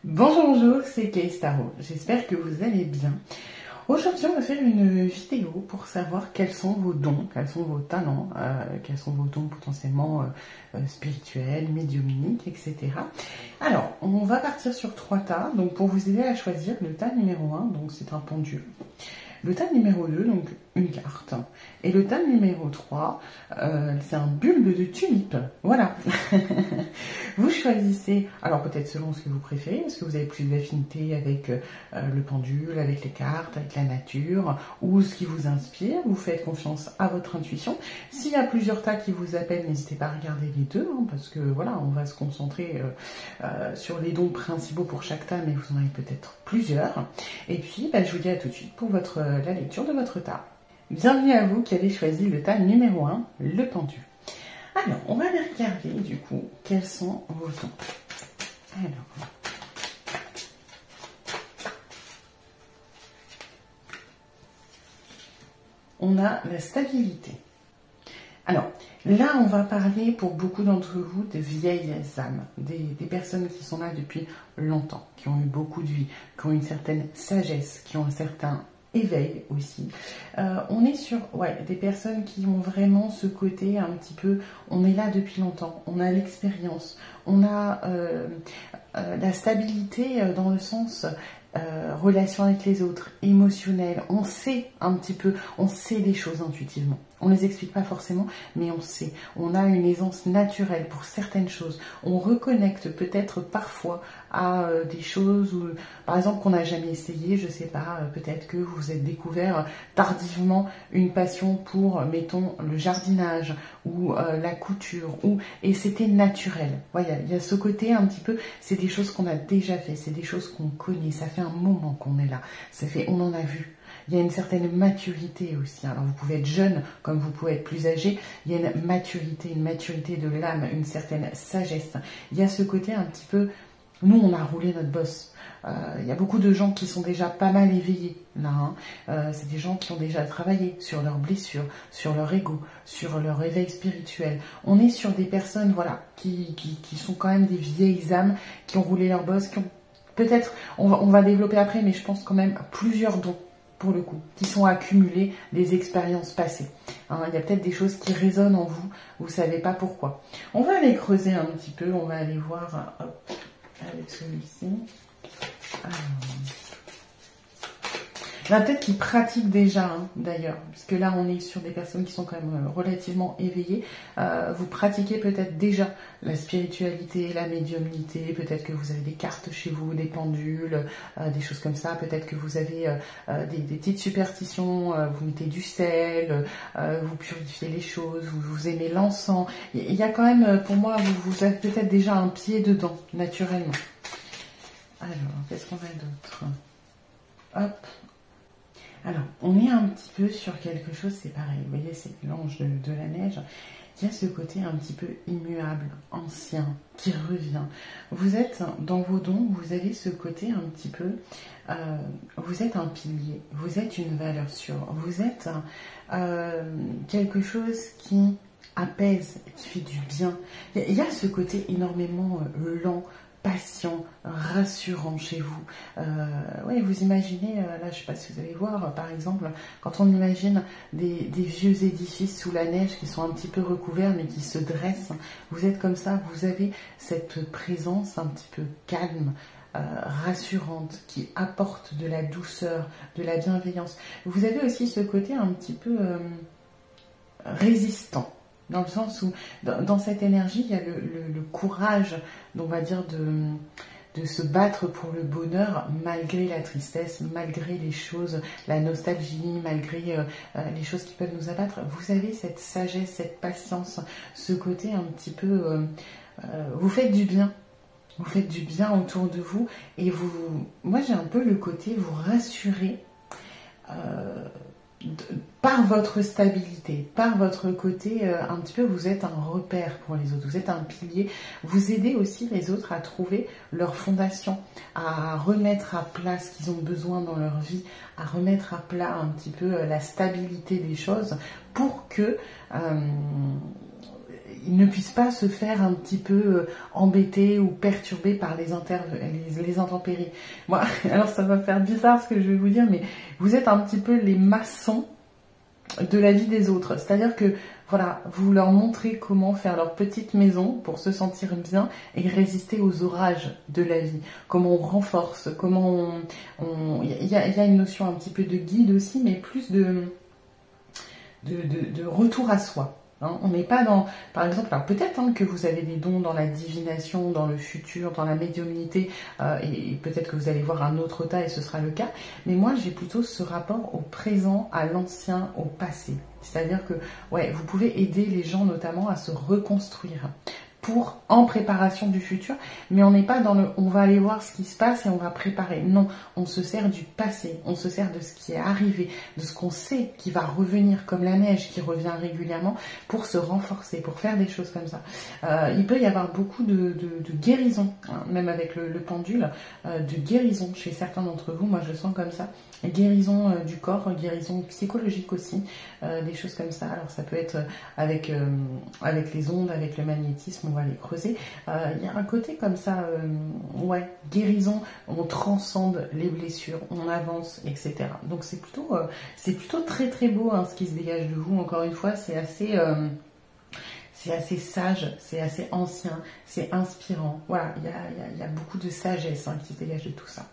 Bonjour, bonjour, c'est Clé Tarot. J'espère que vous allez bien. Aujourd'hui, on va faire une vidéo pour savoir quels sont vos dons, quels sont vos talents, quels sont vos dons potentiellement spirituels, médiumniques, etc. Alors, on va partir sur 3 tas. Donc, pour vous aider à choisir le tas numéro 1, donc c'est un pendule. Le tas numéro 2, donc une carte. Et le tas numéro 3, c'est un bulbe de tulipe. Voilà. Vous choisissez, alors peut-être selon ce que vous préférez, est-ce que vous avez plus d'affinité avec le pendule, avec les cartes, avec la nature, ou ce qui vous inspire, vous faites confiance à votre intuition. S'il y a plusieurs tas qui vous appellent, n'hésitez pas à regarder les deux, hein, parce que voilà, on va se concentrer sur les dons principaux pour chaque tas, mais vous en avez peut-être plusieurs. Et puis, je vous dis à tout de suite pour la lecture de votre tas. Bienvenue à vous qui avez choisi le tas numéro 1, le pendule. Alors, on va aller regarder du coup quels sont vos dons. Alors, on a la stabilité. Alors, là, on va parler pour beaucoup d'entre vous de vieilles âmes, des personnes qui sont là depuis longtemps, qui ont eu beaucoup de vie, qui ont une certaine sagesse, qui ont un certain éveil aussi. On est sur des personnes qui ont vraiment ce côté un petit peu, on est là depuis longtemps, on a l'expérience, on a la stabilité dans le sens relation avec les autres, émotionnelle, on sait un petit peu, on sait des choses intuitivement. On ne les explique pas forcément, mais on sait. On a une aisance naturelle pour certaines choses. On reconnecte peut-être parfois à des choses, où, par exemple, qu'on n'a jamais essayé. Je ne sais pas, peut-être que vous vous êtes découvert tardivement une passion pour, mettons, le jardinage ou la couture, et c'était naturel. Voilà, il y a ce côté un petit peu, c'est des choses qu'on a déjà fait, c'est des choses qu'on connaît. Ça fait un moment qu'on est là. On en a vu. Il y a une certaine maturité aussi. Alors vous pouvez être jeune comme vous pouvez être plus âgé. Il y a une maturité de l'âme, une certaine sagesse. Il y a ce côté un petit peu, nous on a roulé notre bosse. Il y a beaucoup de gens qui sont déjà pas mal éveillés là. C'est des gens qui ont déjà travaillé sur leurs blessures, sur leur ego, sur leur éveil spirituel. On est sur des personnes qui sont quand même des vieilles âmes qui ont roulé leur bosse, qui ont peut-être, on va développer après, mais je pense quand même plusieurs dons pour le coup, qui sont accumulés des expériences passées. Il y a peut-être des choses qui résonnent en vous, vous ne savez pas pourquoi. On va aller creuser un petit peu, on va aller voir avec celui-ci. Il y en a peut-être qui pratiquent déjà, d'ailleurs, parce que là, on est sur des personnes qui sont quand même relativement éveillées. Vous pratiquez peut-être déjà la spiritualité, la médiumnité, peut-être que vous avez des cartes chez vous, des pendules, des choses comme ça. Peut-être que vous avez des petites superstitions, vous mettez du sel, vous purifiez les choses, vous aimez l'encens. Il y a quand même, pour moi, vous avez peut-être déjà un pied dedans, naturellement. Alors, qu'est-ce qu'on a d'autre? Hop. Alors, on est un petit peu sur quelque chose, c'est pareil, vous voyez, c'est l'ange de la neige. Il y a ce côté un petit peu immuable, ancien, qui revient. Vous êtes, dans vos dons, vous avez ce côté un petit peu, vous êtes un pilier, vous êtes une valeur sûre, vous êtes quelque chose qui apaise, qui fait du bien. Il y a ce côté énormément lent, patient, rassurant chez vous. Vous imaginez, là je ne sais pas si vous allez voir, par exemple, quand on imagine des vieux édifices sous la neige qui sont un petit peu recouverts mais qui se dressent, vous êtes comme ça, vous avez cette présence un petit peu calme, rassurante, qui apporte de la douceur, de la bienveillance. Vous avez aussi ce côté un petit peu résistant. Dans le sens où, dans cette énergie, il y a le courage, on va dire, de se battre pour le bonheur, malgré la tristesse, malgré les choses, la nostalgie, malgré les choses qui peuvent nous abattre. Vous avez cette sagesse, cette patience, ce côté un petit peu... vous faites du bien. Vous faites du bien autour de vous. Et moi, j'ai un peu le côté, vous rassurez... par votre stabilité, par votre côté, un petit peu, vous êtes un repère pour les autres, vous êtes un pilier, vous aidez aussi les autres à trouver leur fondation, à remettre à plat ce qu'ils ont besoin dans leur vie, à remettre à plat un petit peu la stabilité des choses pour que ils ne puissent pas se faire un petit peu embêter ou perturber par les intempéries. Moi, alors ça va faire bizarre ce que je vais vous dire, mais vous êtes un petit peu les maçons de la vie des autres. C'est-à-dire que, voilà, vous leur montrez comment faire leur petite maison pour se sentir bien et résister aux orages de la vie. Comment on renforce, comment il y a une notion un petit peu de guide aussi, mais plus de retour à soi. Hein. On n'est pas dans, par exemple, alors peut-être que vous avez des dons dans la divination, dans le futur, dans la médiumnité, et peut-être que vous allez voir un autre tas et ce sera le cas, mais moi j'ai plutôt ce rapport au présent, à l'ancien, au passé. C'est-à-dire que ouais, vous pouvez aider les gens notamment à se reconstruire en préparation du futur, mais on n'est pas dans le on va aller voir ce qui se passe et on va préparer. Non, on se sert du passé, on se sert de ce qui est arrivé, de ce qu'on sait qui va revenir comme la neige qui revient régulièrement pour se renforcer, pour faire des choses comme ça. Il peut y avoir beaucoup de guérison, hein, même avec le pendule, de guérison chez certains d'entre vous, moi je le sens comme ça. Guérison du corps, guérison psychologique aussi, des choses comme ça. Alors ça peut être avec les ondes, avec le magnétisme, on va les creuser. Il y a un côté comme ça, ouais, guérison, on transcende les blessures, on avance, etc. Donc c'est plutôt très très beau hein, ce qui se dégage de vous. Encore une fois, c'est assez sage, c'est assez ancien, c'est inspirant. Voilà, il y a beaucoup de sagesse hein, qui se dégage de tout ça.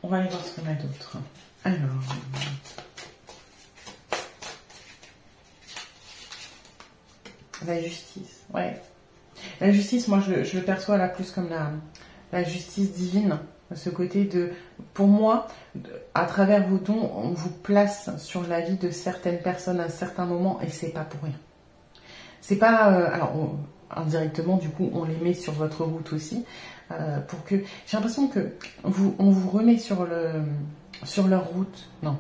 On va aller voir ce qu'on a d'autre. Alors, la justice, ouais. La justice, moi, je le perçois là plus comme la justice divine. Ce côté de, pour moi, à travers vos dons, on vous place sur la vie de certaines personnes à un certain moment et c'est pas pour rien. C'est pas, alors, indirectement, du coup, on les met sur votre route aussi. Pour que j'ai l'impression que on vous remet sur leur route. Non,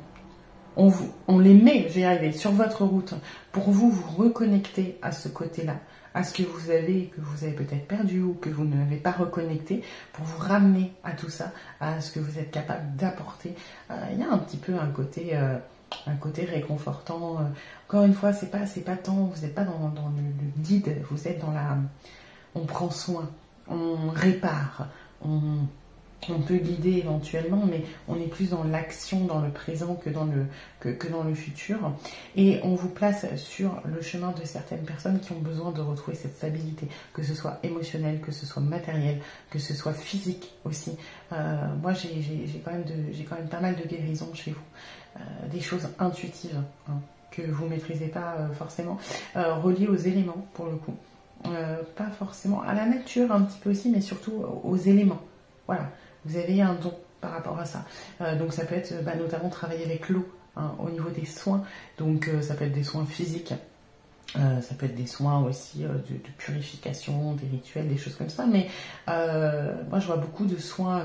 on les met, j'y arrivé, sur votre route pour vous reconnecter à ce côté-là, à ce que vous avez peut-être perdu ou que vous n'avez pas reconnecté, pour vous ramener à tout ça, à ce que vous êtes capable d'apporter. Il y a un petit peu un côté réconfortant. Encore une fois, c'est pas tant, vous n'êtes pas dans le guide, vous êtes dans on prend soin. On répare, on peut guider éventuellement, mais on est plus dans l'action, dans le présent que dans le futur. Et on vous place sur le chemin de certaines personnes qui ont besoin de retrouver cette stabilité, que ce soit émotionnel, que ce soit matériel, que ce soit physique aussi. Moi, j'ai quand même pas mal de guérisons chez vous, des choses intuitives hein, que vous maîtrisez pas forcément, reliées aux éléments pour le coup. Pas forcément à la nature un petit peu aussi, mais surtout aux éléments. Voilà, vous avez un don par rapport à ça. Donc ça peut être notamment travailler avec l'eau hein, au niveau des soins. Donc ça peut être des soins physiques, ça peut être des soins aussi de purification, des rituels, des choses comme ça. Mais moi je vois beaucoup de soins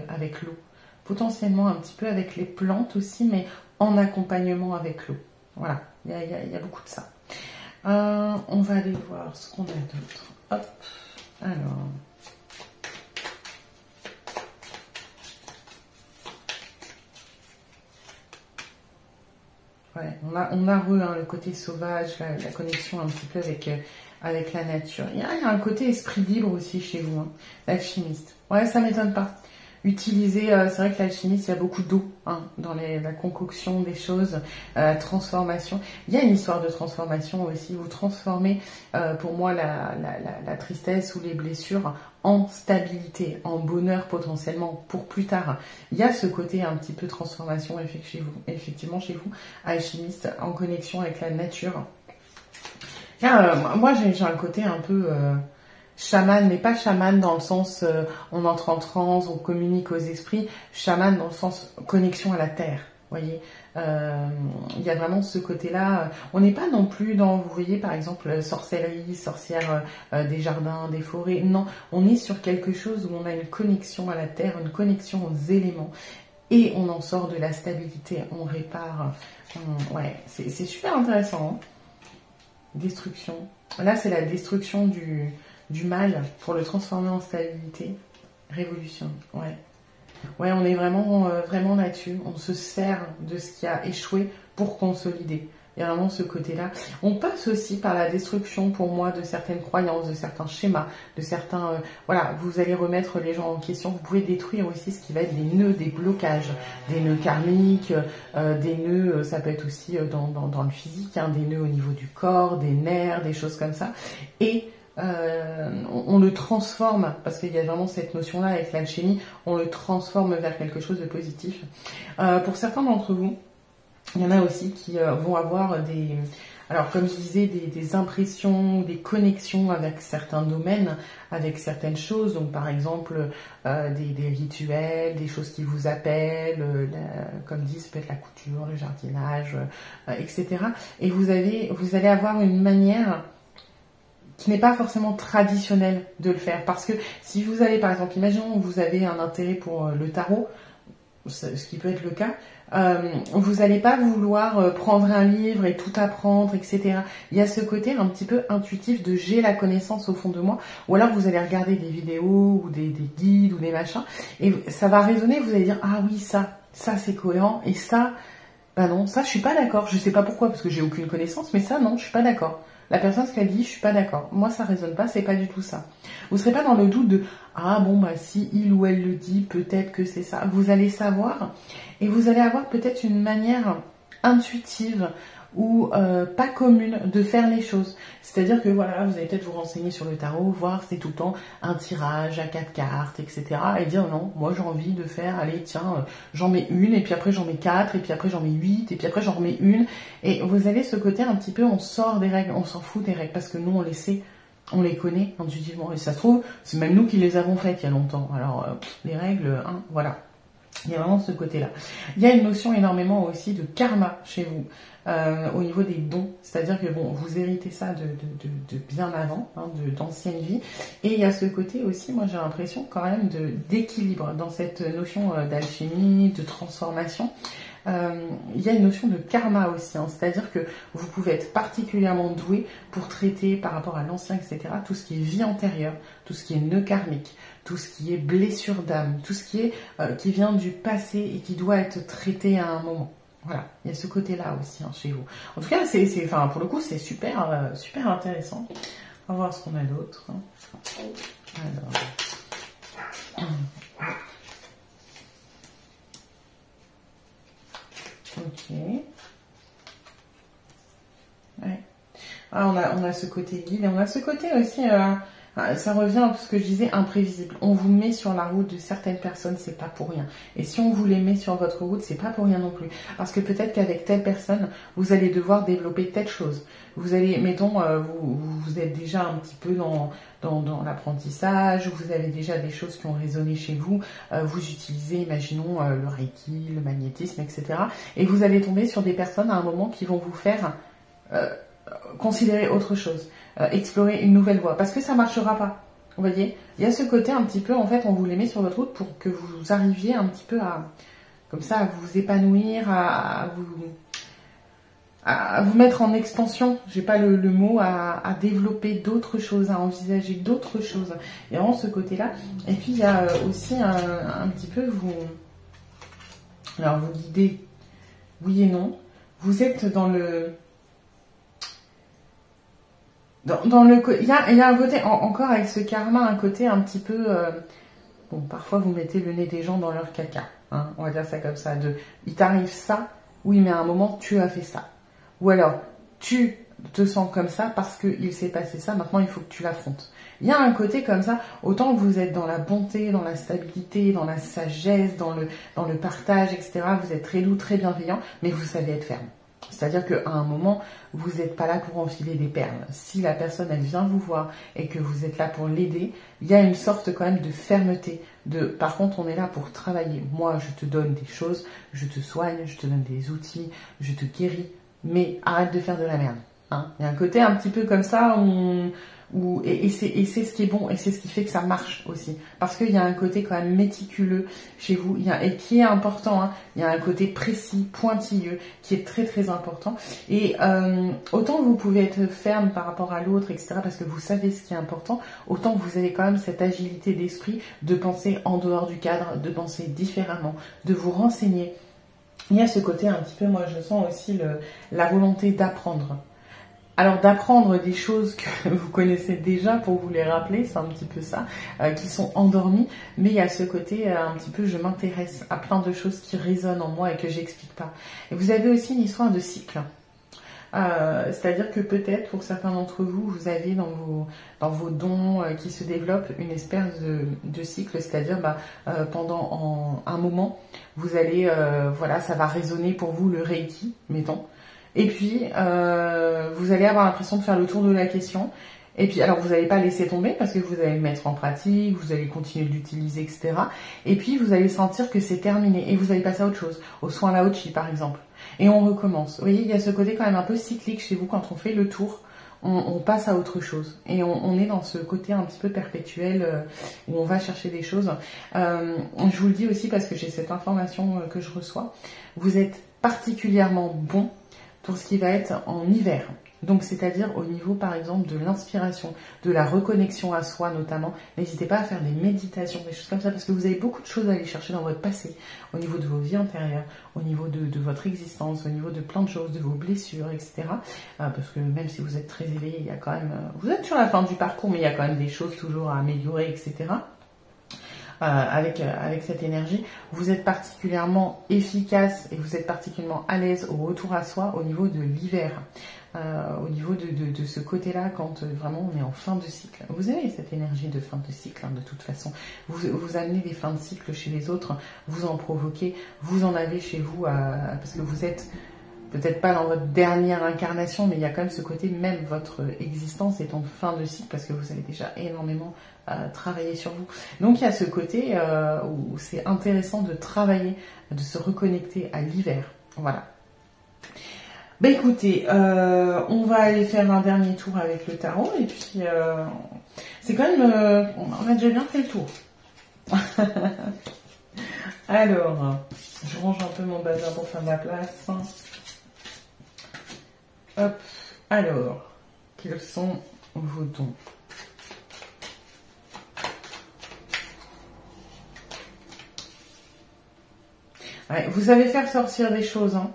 avec l'eau. Potentiellement un petit peu avec les plantes aussi, mais en accompagnement avec l'eau. Voilà, il y a beaucoup de ça. On va aller voir ce qu'on a d'autre. Hop, alors. Ouais, on a le côté sauvage, la connexion un petit peu avec la nature. Il y a un côté esprit libre aussi chez vous, hein, l'alchimiste. Ouais, ça m'étonne pas. Utiliser, c'est vrai que l'alchimiste, il y a beaucoup d'eau hein, dans la concoction des choses, la transformation. Il y a une histoire de transformation aussi. Vous transformez, pour moi, la tristesse ou les blessures en stabilité, en bonheur potentiellement pour plus tard. Il y a ce côté un petit peu transformation effectivement chez vous, alchimiste, en connexion avec la nature. Moi, j'ai un côté un peu... chaman, mais pas chaman dans le sens on entre en transe, on communique aux esprits, chaman dans le sens connexion à la terre, voyez. Il y a vraiment ce côté-là. On n'est pas non plus dans, vous voyez par exemple, sorcellerie, sorcière des jardins, des forêts. Non, on est sur quelque chose où on a une connexion à la terre, une connexion aux éléments. Et on en sort de la stabilité, on répare. Ouais, c'est super intéressant. Hein. Destruction. Là, c'est la destruction du mal pour le transformer en stabilité. Révolution, ouais. Ouais, on est vraiment là-dessus. On se sert de ce qui a échoué pour consolider. Il y a vraiment ce côté-là. On passe aussi par la destruction, pour moi, de certaines croyances, de certains schémas, de certains... voilà, vous allez remettre les gens en question. Vous pouvez détruire aussi ce qui va être des nœuds, des blocages, des nœuds karmiques, des nœuds, ça peut être aussi dans le physique, hein, des nœuds au niveau du corps, des nerfs, des choses comme ça. Et on le transforme, parce qu'il y a vraiment cette notion-là avec l'alchimie, on le transforme vers quelque chose de positif. Pour certains d'entre vous, il y en a aussi qui vont avoir des, alors comme je disais, des impressions, des connexions avec certains domaines, avec certaines choses. Donc par exemple des rituels, des choses qui vous appellent, comme dit, ça peut être la couture, le jardinage, etc. Et vous allez avoir une manière qui n'est pas forcément traditionnelle de le faire. Parce que si vous avez, par exemple, imaginons que vous avez un intérêt pour le tarot, ce qui peut être le cas, vous n'allez pas vouloir prendre un livre et tout apprendre, etc. Il y a ce côté un petit peu intuitif de j'ai la connaissance au fond de moi, ou alors vous allez regarder des vidéos ou des guides ou des machins, et ça va résonner, vous allez dire ah oui, ça c'est cohérent, et ça, bah non, ça je suis pas d'accord, je sais pas pourquoi, parce que j'ai aucune connaissance, mais ça non, je suis pas d'accord. La personne, ce qu'elle dit, je suis pas d'accord. Moi, ça résonne pas, c'est pas du tout ça. Vous serez pas dans le doute de ah bon bah si il ou elle le dit, peut-être que c'est ça. Vous allez savoir et vous allez avoir peut-être une manière intuitive ou pas commune de faire les choses. C'est-à-dire que voilà, vous allez peut-être vous renseigner sur le tarot, voir c'est tout le temps un tirage à 4 cartes, etc. Et dire non, moi j'ai envie de faire, allez tiens, j'en mets une, et puis après j'en mets 4, et puis après j'en mets 8, et puis après j'en remets une. Et vous avez ce côté un petit peu, on sort des règles, on s'en fout des règles, parce que nous on les sait, on les connaît intuitivement. Et ça se trouve, c'est même nous qui les avons faites il y a longtemps. Alors les règles, hein, voilà. Il y a vraiment ce côté-là. Il y a une notion énormément aussi de karma chez vous, au niveau des dons. C'est-à-dire que bon, vous héritez ça de bien avant, hein, d'anciennes vies. Et il y a ce côté aussi, moi j'ai l'impression quand même d'équilibre dans cette notion d'alchimie, de transformation. Il y a une notion de karma aussi, hein, c'est-à-dire que vous pouvez être particulièrement doué pour traiter par rapport à l'ancien, etc., tout ce qui est vie antérieure, tout ce qui est nœud karmique, tout ce qui est blessure d'âme, tout ce qui est qui vient du passé et qui doit être traité à un moment. Voilà, il y a ce côté-là aussi, hein, chez vous. En tout cas, enfin, pour le coup, c'est super, super intéressant. On va voir ce qu'on a d'autre. Alors. Ok. Ouais. Ah, on a ce côté guide et on a ce côté aussi, ça revient à ce que je disais, imprévisible. On vous met sur la route de certaines personnes, c'est pas pour rien. Et si on vous les met sur votre route, c'est pas pour rien non plus. Parce que peut-être qu'avec telle personne, vous allez devoir développer telle chose. Vous allez, mettons, vous êtes déjà un petit peu dans l'apprentissage, vous avez déjà des choses qui ont résonné chez vous, vous utilisez, imaginons, le Reiki, le magnétisme, etc. Et vous allez tomber sur des personnes à un moment qui vont vous faire considérer autre chose, explorer une nouvelle voie, parce que ça marchera pas. Vous voyez, il y a ce côté un petit peu, en fait, on vous les met sur votre route pour que vous arriviez un petit peu à, comme ça, à vous épanouir, à vous mettre en expansion, j'ai pas le mot, à développer d'autres choses, à envisager d'autres choses. Il y a vraiment ce côté-là. Et puis il y a aussi un petit peu alors vous guidez, oui et non. Vous êtes dans le il y a un côté, encore avec ce karma, un côté un petit peu, bon, parfois vous mettez le nez des gens dans leur caca, hein, on va dire ça comme ça, il t'arrive ça, oui mais à un moment tu as fait ça. Ou alors, tu te sens comme ça parce qu'il s'est passé ça, maintenant il faut que tu l'affrontes. Il y a un côté comme ça, autant que vous êtes dans la bonté, dans la stabilité, dans la sagesse, dans le partage, etc. Vous êtes très doux, très bienveillant, mais vous savez être ferme. C'est-à-dire qu'à un moment, vous n'êtes pas là pour enfiler des perles. Si la personne, elle vient vous voir et que vous êtes là pour l'aider, il y a une sorte quand même de fermeté. Par contre, on est là pour travailler. Moi, je te donne des choses, je te soigne, je te donne des outils, je te guéris, mais arrête de faire de la merde. Hein. Il y a un côté un petit peu comme ça et c'est ce qui est bon et c'est ce qui fait que ça marche aussi. Parce qu'il y a un côté quand même méticuleux chez vous et qui est important. Hein. Il y a un côté précis, pointilleux, qui est très très important. Et autant vous pouvez être ferme par rapport à l'autre, etc. parce que vous savez ce qui est important, autant vous avez quand même cette agilité d'esprit de penser en dehors du cadre, de penser différemment, de vous renseigner. il y a ce côté un petit peu, moi je sens aussi la volonté d'apprendre. Alors d'apprendre des choses que vous connaissez déjà pour vous les rappeler, c'est un petit peu ça, qui sont endormies, mais il y a ce côté un petit peu je m'intéresse à plein de choses qui résonnent en moi et que j'explique pas. Et vous avez aussi une histoire de cycle. C'est-à-dire que peut-être pour certains d'entre vous, vous avez dans vos dons qui se développent une espèce de cycle, c'est-à-dire pendant un moment, vous allez, voilà, ça va résonner pour vous le Reiki, mettons, et puis vous allez avoir l'impression de faire le tour de la question. Et puis, alors vous n'allez pas laisser tomber parce que vous allez le mettre en pratique, vous allez continuer de l'utiliser, etc. Et puis, vous allez sentir que c'est terminé et vous allez passer à autre chose, au soin Lao-Chi par exemple. Et on recommence. Vous voyez, il y a ce côté quand même un peu cyclique chez vous quand on fait le tour. On passe à autre chose. Et on est dans ce côté un petit peu perpétuel où on va chercher des choses. Je vous le dis aussi parce que j'ai cette information que je reçois. Vous êtes particulièrement bon pour ce qui va être en hiver. Donc, c'est-à-dire au niveau, par exemple, de l'inspiration, de la reconnexion à soi notamment. N'hésitez pas à faire des méditations, des choses comme ça, parce que vous avez beaucoup de choses à aller chercher dans votre passé, au niveau de vos vies antérieures, au niveau de votre existence, au niveau de plein de choses, de vos blessures, etc. Parce que même si vous êtes très éveillé, il y a quand même... vous êtes sur la fin du parcours, mais il y a quand même des choses toujours à améliorer, etc. Avec cette énergie, vous êtes particulièrement efficace et vous êtes particulièrement à l'aise au retour à soi au niveau de l'hiver. Au niveau de ce côté-là, quand vraiment on est en fin de cycle. Vous avez cette énergie de fin de cycle, hein, de toute façon. Vous amenez des fins de cycle chez les autres, vous en provoquez, vous en avez chez vous, parce que vous êtes peut-être pas dans votre dernière incarnation, mais il y a quand même ce côté, même votre existence est en fin de cycle, parce que vous avez déjà énormément travaillé sur vous. Donc il y a ce côté où c'est intéressant de travailler, de se reconnecter à l'hiver. Voilà. Bah écoutez, on va aller faire un dernier tour avec le tarot et puis c'est quand même, on a déjà bien fait le tour. Alors, je range un peu mon bazar pour faire de la place. Hop, alors, quels sont vos dons? Ouais, vous savez faire sortir des choses, hein.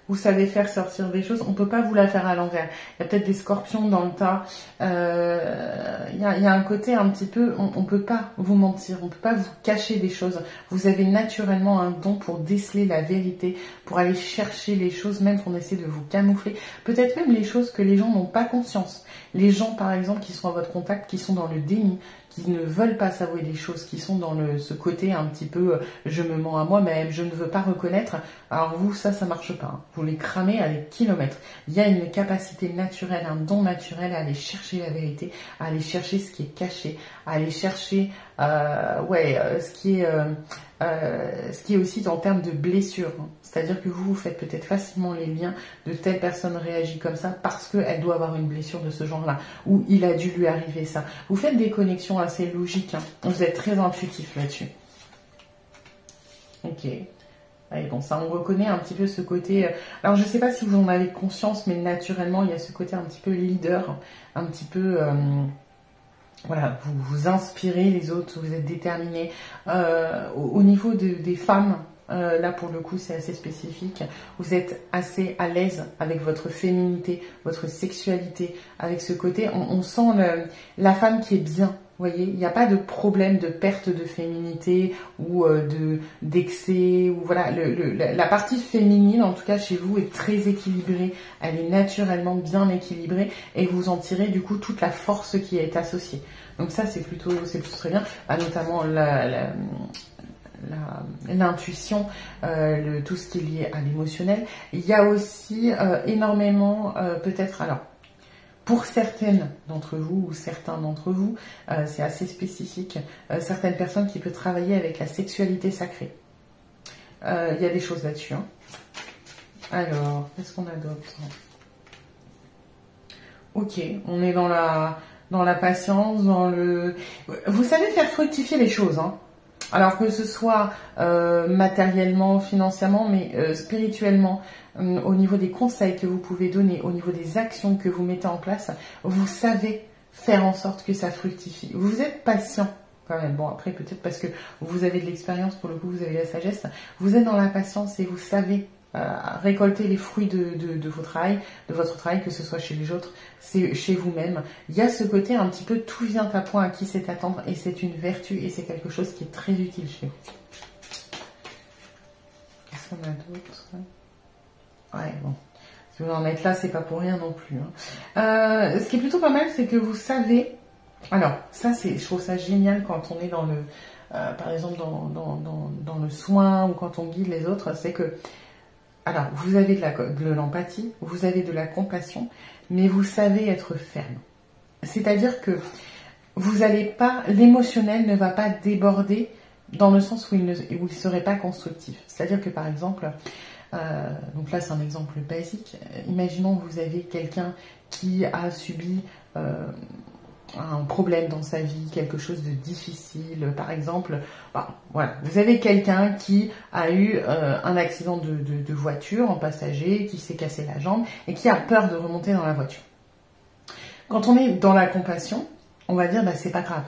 Vous savez faire sortir des choses, on ne peut pas vous la faire à l'envers. Il y a peut-être des scorpions dans le tas. Il y a un côté un petit peu, on ne peut pas vous mentir, on ne peut pas vous cacher des choses. Vous avez naturellement un don pour déceler la vérité, pour aller chercher les choses, même qu'on essaie de vous camoufler. Peut-être même les choses que les gens n'ont pas conscience. Les gens, par exemple, qui sont à votre contact, qui sont dans le déni, qui ne veulent pas s'avouer des choses, qui sont dans ce côté un petit peu je me mens à moi-même, je ne veux pas reconnaître. Alors vous, ça marche pas. Hein. Vous les cramez à des kilomètres. Il y a une capacité naturelle, un don naturel à aller chercher la vérité, à aller chercher ce qui est caché, à aller chercher ce qui est aussi en termes de blessure. Hein. C'est-à-dire que vous faites peut-être facilement les liens de telle personne réagit comme ça parce qu'elle doit avoir une blessure de ce genre-là, ou il a dû lui arriver ça. Vous faites des connexions assez logiques. Hein. Vous êtes très intuitif là-dessus. Ok. Allez, bon, ça, on reconnaît un petit peu ce côté... Alors, je ne sais pas si vous en avez conscience, mais naturellement, il y a ce côté un petit peu leader, un petit peu... voilà, vous inspirez les autres, vous êtes déterminé. Au niveau des femmes, là pour le coup c'est assez spécifique, vous êtes assez à l'aise avec votre féminité, votre sexualité, avec ce côté, on sent la femme qui est bien. Vous voyez, il n'y a pas de problème de perte de féminité ou d'excès. Ou voilà, la partie féminine, en tout cas chez vous, est très équilibrée. Elle est naturellement bien équilibrée et vous en tirez du coup toute la force qui est associée. Donc ça, c'est plutôt très bien. Notamment l'intuition, tout ce qui est lié à l'émotionnel. Il y a aussi énormément, peut-être, alors, pour certaines d'entre vous ou certains d'entre vous, c'est assez spécifique, certaines personnes qui peuvent travailler avec la sexualité sacrée. Il y a des choses là-dessus. Hein. Alors, qu'est-ce qu'on a d'autre? Ok, on est dans la patience, dans le... Vous savez faire fructifier les choses, hein. Alors que ce soit matériellement, financièrement, mais spirituellement, au niveau des conseils que vous pouvez donner, au niveau des actions que vous mettez en place, vous savez faire en sorte que ça fructifie. Vous êtes patient quand même. Bon, après, peut-être parce que vous avez de l'expérience, pour le coup, vous avez la sagesse. Vous êtes dans la patience et vous savez récolter les fruits de votre travail, que ce soit chez les autres, c'est chez vous-même. Il y a ce côté un petit peu tout vient à point à qui c'est attendre et c'est une vertu et c'est quelque chose qui est très utile chez vous. Qu'est-ce qu'on a d'autre? Ouais, bon. Si vous en êtes là, c'est pas pour rien non plus. Hein. Ce qui est plutôt pas mal, c'est que vous savez... Alors, ça, je trouve ça génial quand on est dans le... par exemple, dans le soin ou quand on guide les autres, c'est que... Alors, vous avez de l'empathie, vous avez de la compassion, mais vous savez être ferme. C'est-à-dire que vous n'allez pas... L'émotionnel ne va pas déborder dans le sens où il ne serait pas constructif. C'est-à-dire que, par exemple... donc là, c'est un exemple basique. Imaginons que vous avez quelqu'un qui a subi... un problème dans sa vie, quelque chose de difficile, par exemple, voilà, vous avez quelqu'un qui a eu un accident de voiture en passager, qui s'est cassé la jambe et qui a peur de remonter dans la voiture. Quand on est dans la compassion, on va dire, c'est pas grave.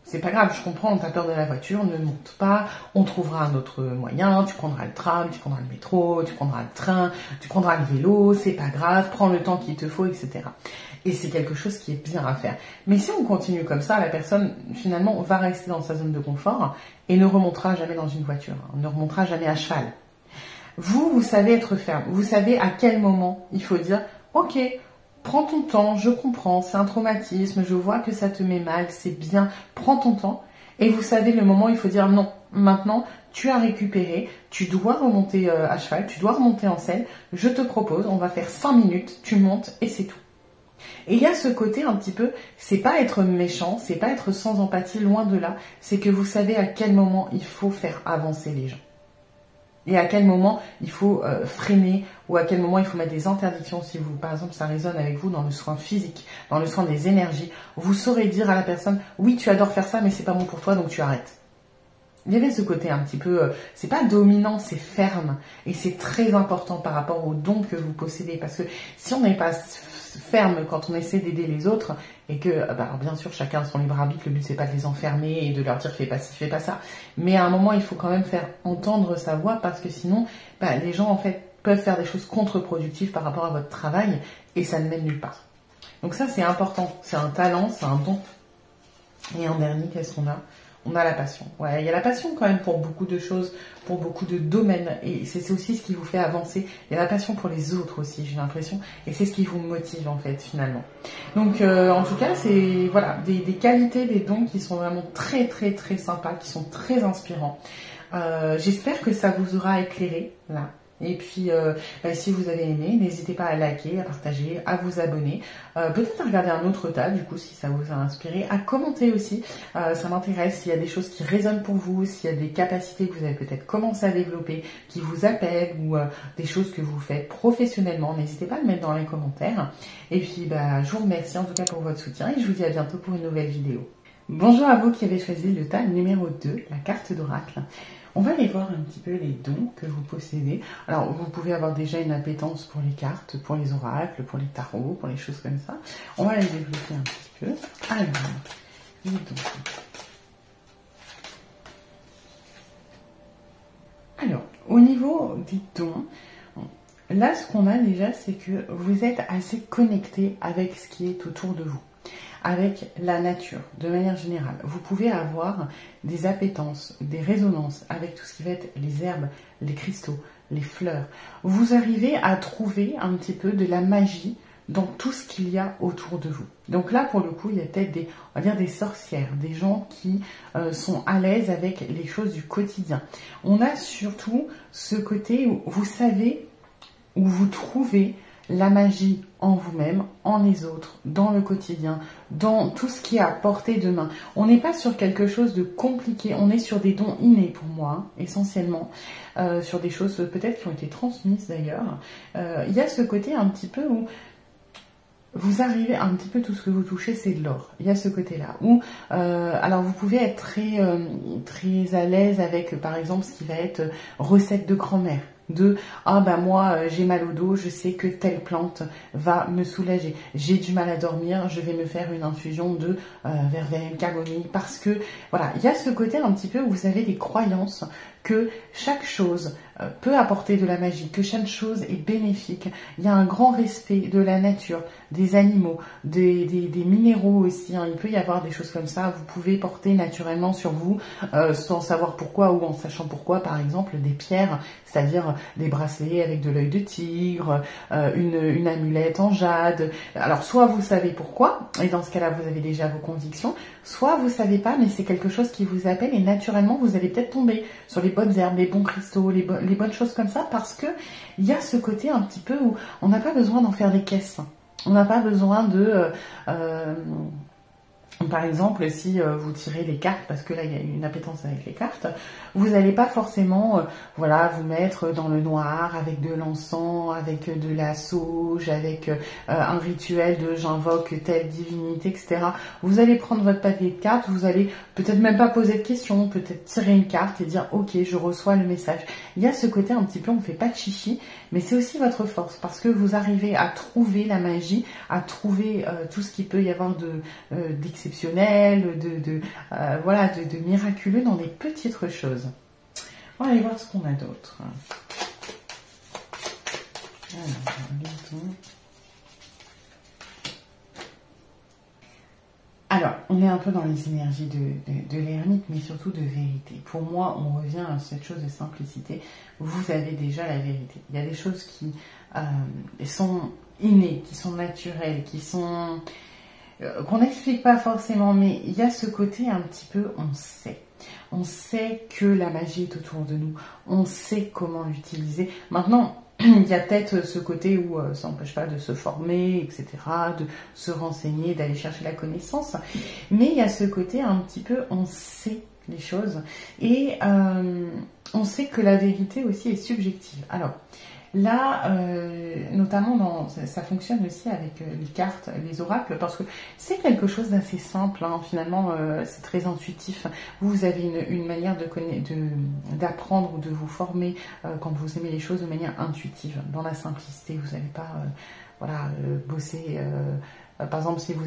C'est pas grave, je comprends, t'as peur de la voiture, ne monte pas, on trouvera un autre moyen, tu prendras le tram, tu prendras le métro, tu prendras le train, tu prendras le vélo, c'est pas grave, prends le temps qu'il te faut, etc. Et c'est quelque chose qui est bien à faire. Mais si on continue comme ça, la personne, finalement, va rester dans sa zone de confort et ne remontera jamais dans une voiture, ne remontera jamais à cheval. Vous savez être ferme, vous savez à quel moment il faut dire « Ok, prends ton temps, je comprends, c'est un traumatisme, je vois que ça te met mal, c'est bien, prends ton temps. » Et vous savez le moment où il faut dire « Non, maintenant, tu as récupéré, tu dois remonter à cheval, tu dois remonter en selle, je te propose, on va faire 5 minutes, tu montes et c'est tout. » Et il y a ce côté un petit peu, c'est pas être méchant, c'est pas être sans empathie, loin de là, c'est que vous savez à quel moment il faut faire avancer les gens. Et à quel moment il faut freiner, ou à quel moment il faut mettre des interdictions, si vous, par exemple, ça résonne avec vous dans le soin physique, dans le soin des énergies, vous saurez dire à la personne, oui, tu adores faire ça, mais c'est pas bon pour toi, donc tu arrêtes. Il y avait ce côté un petit peu, c'est pas dominant, c'est ferme, et c'est très important par rapport aux dons que vous possédez, parce que si on n'est pas ferme quand on essaie d'aider les autres, et que, alors bien sûr, chacun a son libre arbitre, le but c'est pas de les enfermer et de leur dire fais pas ci, fais pas ça, mais à un moment il faut quand même faire entendre sa voix, parce que sinon, les gens en fait peuvent faire des choses contre-productives par rapport à votre travail, et ça ne mène nulle part. Donc ça c'est important, c'est un talent, c'est un don. Et en dernier, qu'est-ce qu'on a ? On a la passion. Ouais, il y a la passion quand même pour beaucoup de choses, pour beaucoup de domaines. Et c'est aussi ce qui vous fait avancer. Il y a la passion pour les autres aussi, j'ai l'impression. Et c'est ce qui vous motive en fait, finalement. Donc, en tout cas, c'est voilà, des qualités, des dons qui sont vraiment très, très, très sympas, qui sont très inspirants. J'espère que ça vous aura éclairé, là. Et puis, si vous avez aimé, n'hésitez pas à liker, à partager, à vous abonner. Peut-être à regarder un autre tas, du coup, si ça vous a inspiré. À commenter aussi, ça m'intéresse. S'il y a des choses qui résonnent pour vous, s'il y a des capacités que vous avez peut-être commencé à développer, qui vous appellent, ou des choses que vous faites professionnellement, n'hésitez pas à le mettre dans les commentaires. Et puis, je vous remercie en tout cas pour votre soutien et je vous dis à bientôt pour une nouvelle vidéo. Bonjour à vous qui avez choisi le tas numéro 2, la carte d'oracle. On va aller voir un petit peu les dons que vous possédez. Alors, vous pouvez avoir déjà une appétence pour les cartes, pour les oracles, pour les tarots, pour les choses comme ça. On va les développer un petit peu. Alors, les dons. Alors, au niveau des dons, là, ce qu'on a déjà, c'est que vous êtes assez connecté avec ce qui est autour de vous, avec la nature, de manière générale. Vous pouvez avoir des appétences, des résonances avec tout ce qui va être les herbes, les cristaux, les fleurs. Vous arrivez à trouver un petit peu de la magie dans tout ce qu'il y a autour de vous. Donc là, pour le coup, il y a peut-être on va dire des sorcières, des gens qui sont à l'aise avec les choses du quotidien. On a surtout ce côté où vous savez, où vous trouvez la magie en vous-même, en les autres, dans le quotidien, dans tout ce qui est à portée de main. On n'est pas sur quelque chose de compliqué, on est sur des dons innés pour moi, essentiellement, sur des choses peut-être qui ont été transmises d'ailleurs. Il y a ce côté un petit peu où vous arrivez, un petit peu tout ce que vous touchez, c'est de l'or. Il y a ce côté-là. Où, alors vous pouvez être très, très à l'aise avec, par exemple, ce qui va être recette de grand-mère. Moi j'ai mal au dos, je sais que telle plante va me soulager, j'ai du mal à dormir, je vais me faire une infusion de verveine, camomille, parce que voilà, il y a ce côté un petit peu où vous avez des croyances que chaque chose peut apporter de la magie, que chaque chose est bénéfique. Il y a un grand respect de la nature, des animaux, des minéraux aussi. Hein. Il peut y avoir des choses comme ça. Vous pouvez porter naturellement sur vous, sans savoir pourquoi ou en sachant pourquoi, par exemple, des pierres, c'est-à-dire des bracelets avec de l'œil de tigre, une amulette en jade. Alors, soit vous savez pourquoi, et dans ce cas-là, vous avez déjà vos convictions, soit vous savez pas, mais c'est quelque chose qui vous appelle et naturellement, vous allez peut-être tomber sur les bonnes herbes, les bons cristaux, les bonnes choses comme ça, parce que il y a ce côté un petit peu où on n'a pas besoin d'en faire des caisses. On n'a pas besoin de... par exemple, si vous tirez les cartes, parce que là il y a une appétence avec les cartes, vous n'allez pas forcément voilà, vous mettre dans le noir avec de l'encens, avec de la sauge, avec un rituel de j'invoque telle divinité, etc. Vous allez prendre votre papier de cartes, vous allez peut-être même pas poser de questions, peut-être tirer une carte et dire ok, je reçois le message. Il y a ce côté un petit peu, on ne fait pas de chichi, mais c'est aussi votre force, parce que vous arrivez à trouver la magie, à trouver tout ce qui peut y avoir d'exceptionnel, voilà, de miraculeux dans des petites choses. On va aller voir ce qu'on a d'autre. Alors, on est un peu dans les énergies de l'ermite, mais surtout de vérité. Pour moi, on revient à cette chose de simplicité. Vous avez déjà la vérité. Il y a des choses qui sont innées, qui sont naturelles, qui sont... qu'on n'explique pas forcément, mais il y a ce côté un petit peu, on sait. On sait que la magie est autour de nous. On sait comment l'utiliser. Maintenant, il y a peut-être ce côté où ça n'empêche pas de se former, etc., de se renseigner, d'aller chercher la connaissance. Mais il y a ce côté un petit peu, on sait les choses. Et on sait que la vérité aussi est subjective. Alors, là, notamment, ça fonctionne aussi avec les cartes, les oracles, parce que c'est quelque chose d'assez simple, hein, finalement, c'est très intuitif. Vous avez une manière d'apprendre ou de vous former quand vous aimez les choses de manière intuitive, dans la simplicité. Vous n'allez pas bosser... par exemple, si vous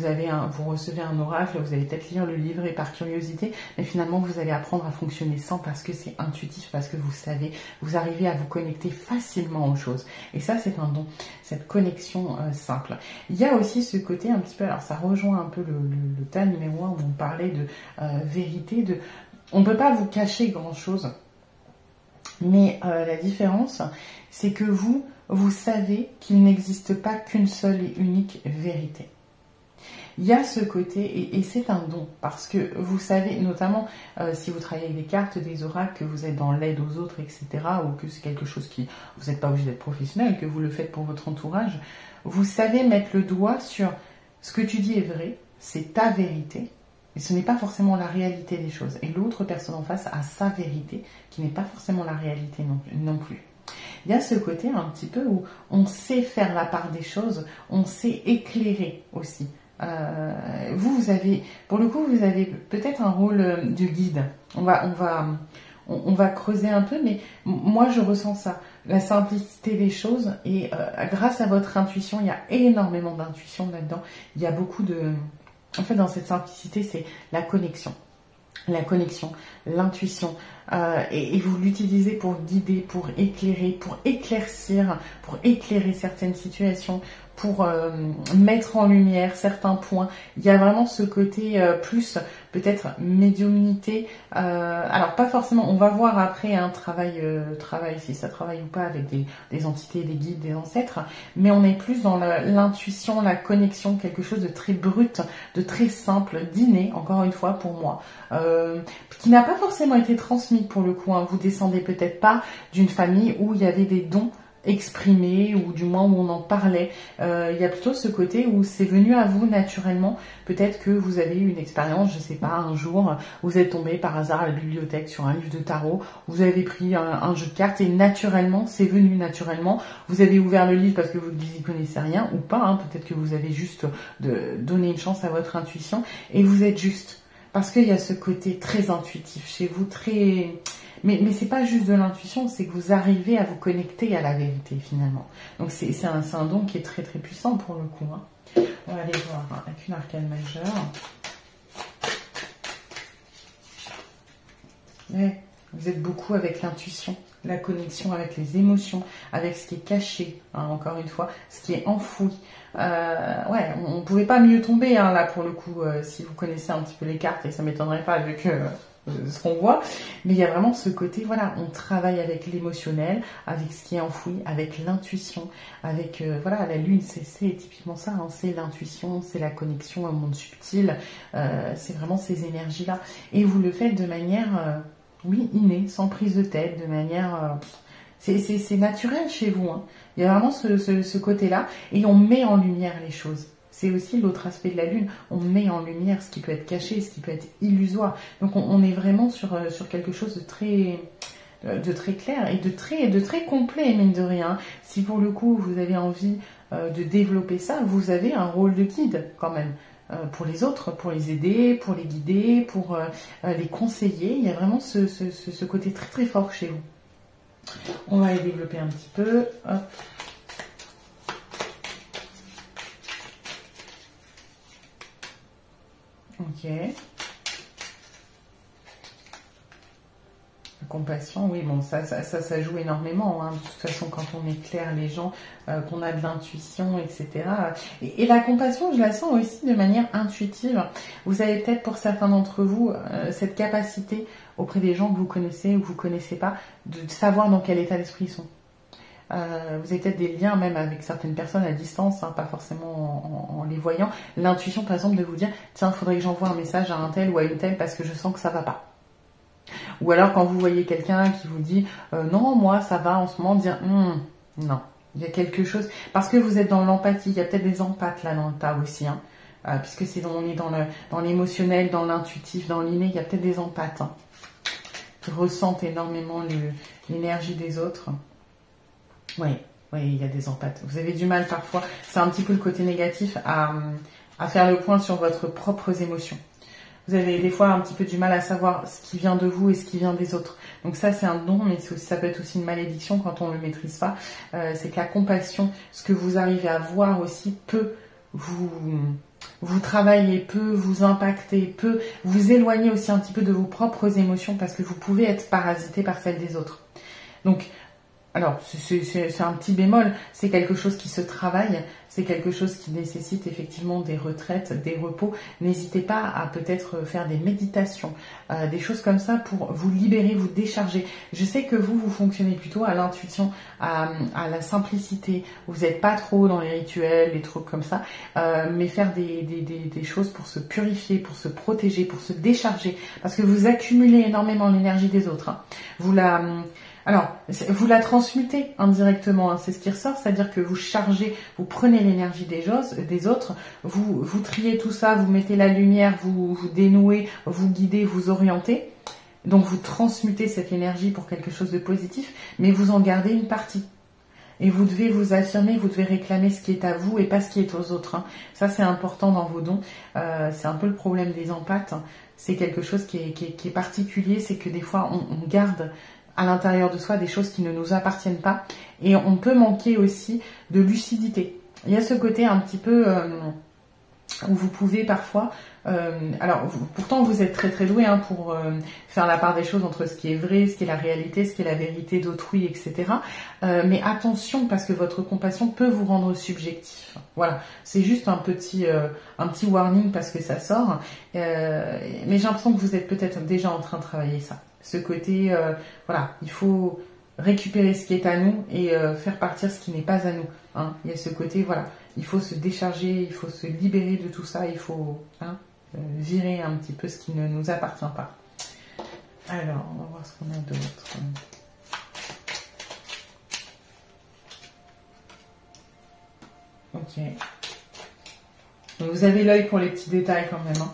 recevez un oracle, vous allez peut-être lire le livre et par curiosité, mais finalement vous allez apprendre à fonctionner sans, parce que c'est intuitif, parce que vous savez, vous arrivez à vous connecter facilement aux choses. Et ça, c'est un don, cette connexion simple. Il y a aussi ce côté un petit peu, alors ça rejoint un peu le tas numéro 1 où on parlait de vérité, on ne peut pas vous cacher grand-chose, mais la différence, c'est que vous savez qu'il n'existe pas qu'une seule et unique vérité. Il y a ce côté, et c'est un don, parce que vous savez, notamment si vous travaillez avec des cartes, des oracles, que vous êtes dans l'aide aux autres, etc., ou que c'est quelque chose qui, vous n'êtes pas obligé d'être professionnel, que vous le faites pour votre entourage, vous savez mettre le doigt sur ce que tu dis est vrai, c'est ta vérité, et ce n'est pas forcément la réalité des choses. Et l'autre personne en face a sa vérité, qui n'est pas forcément la réalité non plus. Il y a ce côté un petit peu où on sait faire la part des choses, on sait éclairer aussi. Vous avez, pour le coup, vous avez peut-être un rôle de guide. On va creuser un peu, mais moi je ressens ça, la simplicité des choses, et grâce à votre intuition, il y a énormément d'intuition là-dedans. Il y a beaucoup en fait, dans cette simplicité, c'est la connexion, l'intuition, et vous l'utilisez pour guider, pour éclairer, pour éclaircir, pour éclairer certaines situations, pour mettre en lumière certains points. Il y a vraiment ce côté plus peut-être médiumnité. Alors pas forcément, on va voir après un travail si ça travaille ou pas avec des entités, des guides, des ancêtres, mais on est plus dans l'intuition, la connexion, quelque chose de très brut, de très simple, d'inné, encore une fois pour moi, qui n'a pas forcément été transmis pour le coup, hein. Vous descendez peut-être pas d'une famille où il y avait des dons exprimé, ou du moins où on en parlait. Il y a plutôt ce côté où c'est venu à vous naturellement. Peut-être que vous avez eu une expérience, je sais pas, un jour, vous êtes tombé par hasard à la bibliothèque sur un livre de tarot, vous avez pris un jeu de cartes et naturellement, c'est venu naturellement. Vous avez ouvert le livre parce que vous n'y connaissez rien ou pas, hein. Peut-être que vous avez juste donné une chance à votre intuition et vous êtes juste. Parce qu'il y a ce côté très intuitif chez vous, très... Mais c'est pas juste de l'intuition, c'est que vous arrivez à vous connecter à la vérité finalement. Donc c'est un don qui est très très puissant pour le coup, hein. On va aller voir avec une arcane majeure. Ouais, Vous êtes beaucoup avec l'intuition, la connexion avec les émotions, avec ce qui est caché, hein, encore une fois, ce qui est enfoui. Ouais, on ne pouvait pas mieux tomber, hein, là, pour le coup, si vous connaissez un petit peu les cartes, et ça ne m'étonnerait pas vu que ce qu'on voit. Mais il y a vraiment ce côté, voilà, on travaille avec l'émotionnel, avec ce qui est enfoui, avec l'intuition, avec, voilà, la lune, c'est typiquement ça, hein, c'est l'intuition, c'est la connexion au monde subtil, c'est vraiment ces énergies-là. Et vous le faites de manière... oui, inné, sans prise de tête, de manière... c'est naturel chez vous. Hein. Il y a vraiment ce côté-là. Et on met en lumière les choses. C'est aussi l'autre aspect de la lune. On met en lumière ce qui peut être caché, ce qui peut être illusoire. Donc on est vraiment sur quelque chose de très clair et de très complet, mine de rien. Si pour le coup, vous avez envie de développer ça, vous avez un rôle de guide quand même. Pour les autres, pour les aider, pour les guider, pour les conseiller. Il y a vraiment ce côté très très fort chez vous. On va les développer un petit peu. Hop. Ok. La compassion, oui, bon, ça joue énormément. Hein. De toute façon, quand on éclaire les gens, qu'on a de l'intuition, etc. Et la compassion, je la sens aussi de manière intuitive. Vous avez peut-être, pour certains d'entre vous, cette capacité auprès des gens que vous connaissez ou que vous ne connaissez pas, de savoir dans quel état d'esprit ils sont. Vous avez peut-être des liens même avec certaines personnes à distance, hein, pas forcément en les voyant. L'intuition, par exemple, de vous dire, tiens, il faudrait que j'envoie un message à un tel ou à une telle parce que je sens que ça va pas. Ou alors quand vous voyez quelqu'un qui vous dit non, moi ça va en ce moment, dire non, il y a quelque chose, parce que vous êtes dans l'empathie, il y a peut-être des empathes là dans le tas aussi, hein, puisque on est dans l'émotionnel, dans l'intuitif, dans l'inné, il y a peut-être des empathes hein, qui ressentent énormément l'énergie des autres. Oui, il y a des empathes. Vous avez du mal parfois, c'est un petit peu le côté négatif à faire le point sur votre propres émotions. Vous avez des fois un petit peu du mal à savoir ce qui vient de vous et ce qui vient des autres. Donc ça, c'est un don, mais ça peut être aussi une malédiction quand on ne le maîtrise pas. C'est que la compassion, ce que vous arrivez à voir aussi, peut vous travailler, peut vous impacter, peut vous éloigner aussi un petit peu de vos propres émotions parce que vous pouvez être parasité par celles des autres. Donc, alors, c'est un petit bémol, c'est quelque chose qui se travaille, c'est quelque chose qui nécessite effectivement des retraites, des repos. N'hésitez pas à peut-être faire des méditations, des choses comme ça pour vous libérer, vous décharger. Je sais que vous fonctionnez plutôt à l'intuition, à la simplicité. Vous n'êtes pas trop dans les rituels, les trucs comme ça, mais faire des choses pour se purifier, pour se protéger, pour se décharger, parce que vous accumulez énormément l'énergie des autres. Hein. Alors, vous la transmutez indirectement, hein, c'est ce qui ressort, c'est-à-dire que vous chargez, vous prenez l'énergie des autres, vous triez tout ça, vous mettez la lumière, vous dénouez, vous guidez, vous orientez. Donc vous transmutez cette énergie pour quelque chose de positif, mais vous en gardez une partie. Et vous devez vous affirmer, vous devez réclamer ce qui est à vous et pas ce qui est aux autres. Hein. Ça, c'est important dans vos dons. C'est un peu le problème des empathes. Hein. C'est quelque chose qui est particulier, c'est que des fois, on garde à l'intérieur de soi des choses qui ne nous appartiennent pas. Et on peut manquer aussi de lucidité. Il y a ce côté un petit peu où vous pouvez parfois... pourtant vous êtes très très doué hein, pour faire la part des choses entre ce qui est vrai, ce qui est la réalité, ce qui est la vérité d'autrui, etc. Mais attention parce que votre compassion peut vous rendre subjectif. Voilà, c'est juste un petit warning parce que ça sort. Mais j'ai l'impression que vous êtes peut-être déjà en train de travailler ça. Ce côté, voilà, il faut récupérer ce qui est à nous et faire partir ce qui n'est pas à nous. Hein. Il y a ce côté, voilà, il faut se décharger, il faut se libérer de tout ça, il faut virer un petit peu ce qui ne nous appartient pas. Alors, on va voir ce qu'on a d'autre. Ok. Donc, vous avez l'œil pour les petits détails quand même. Hein.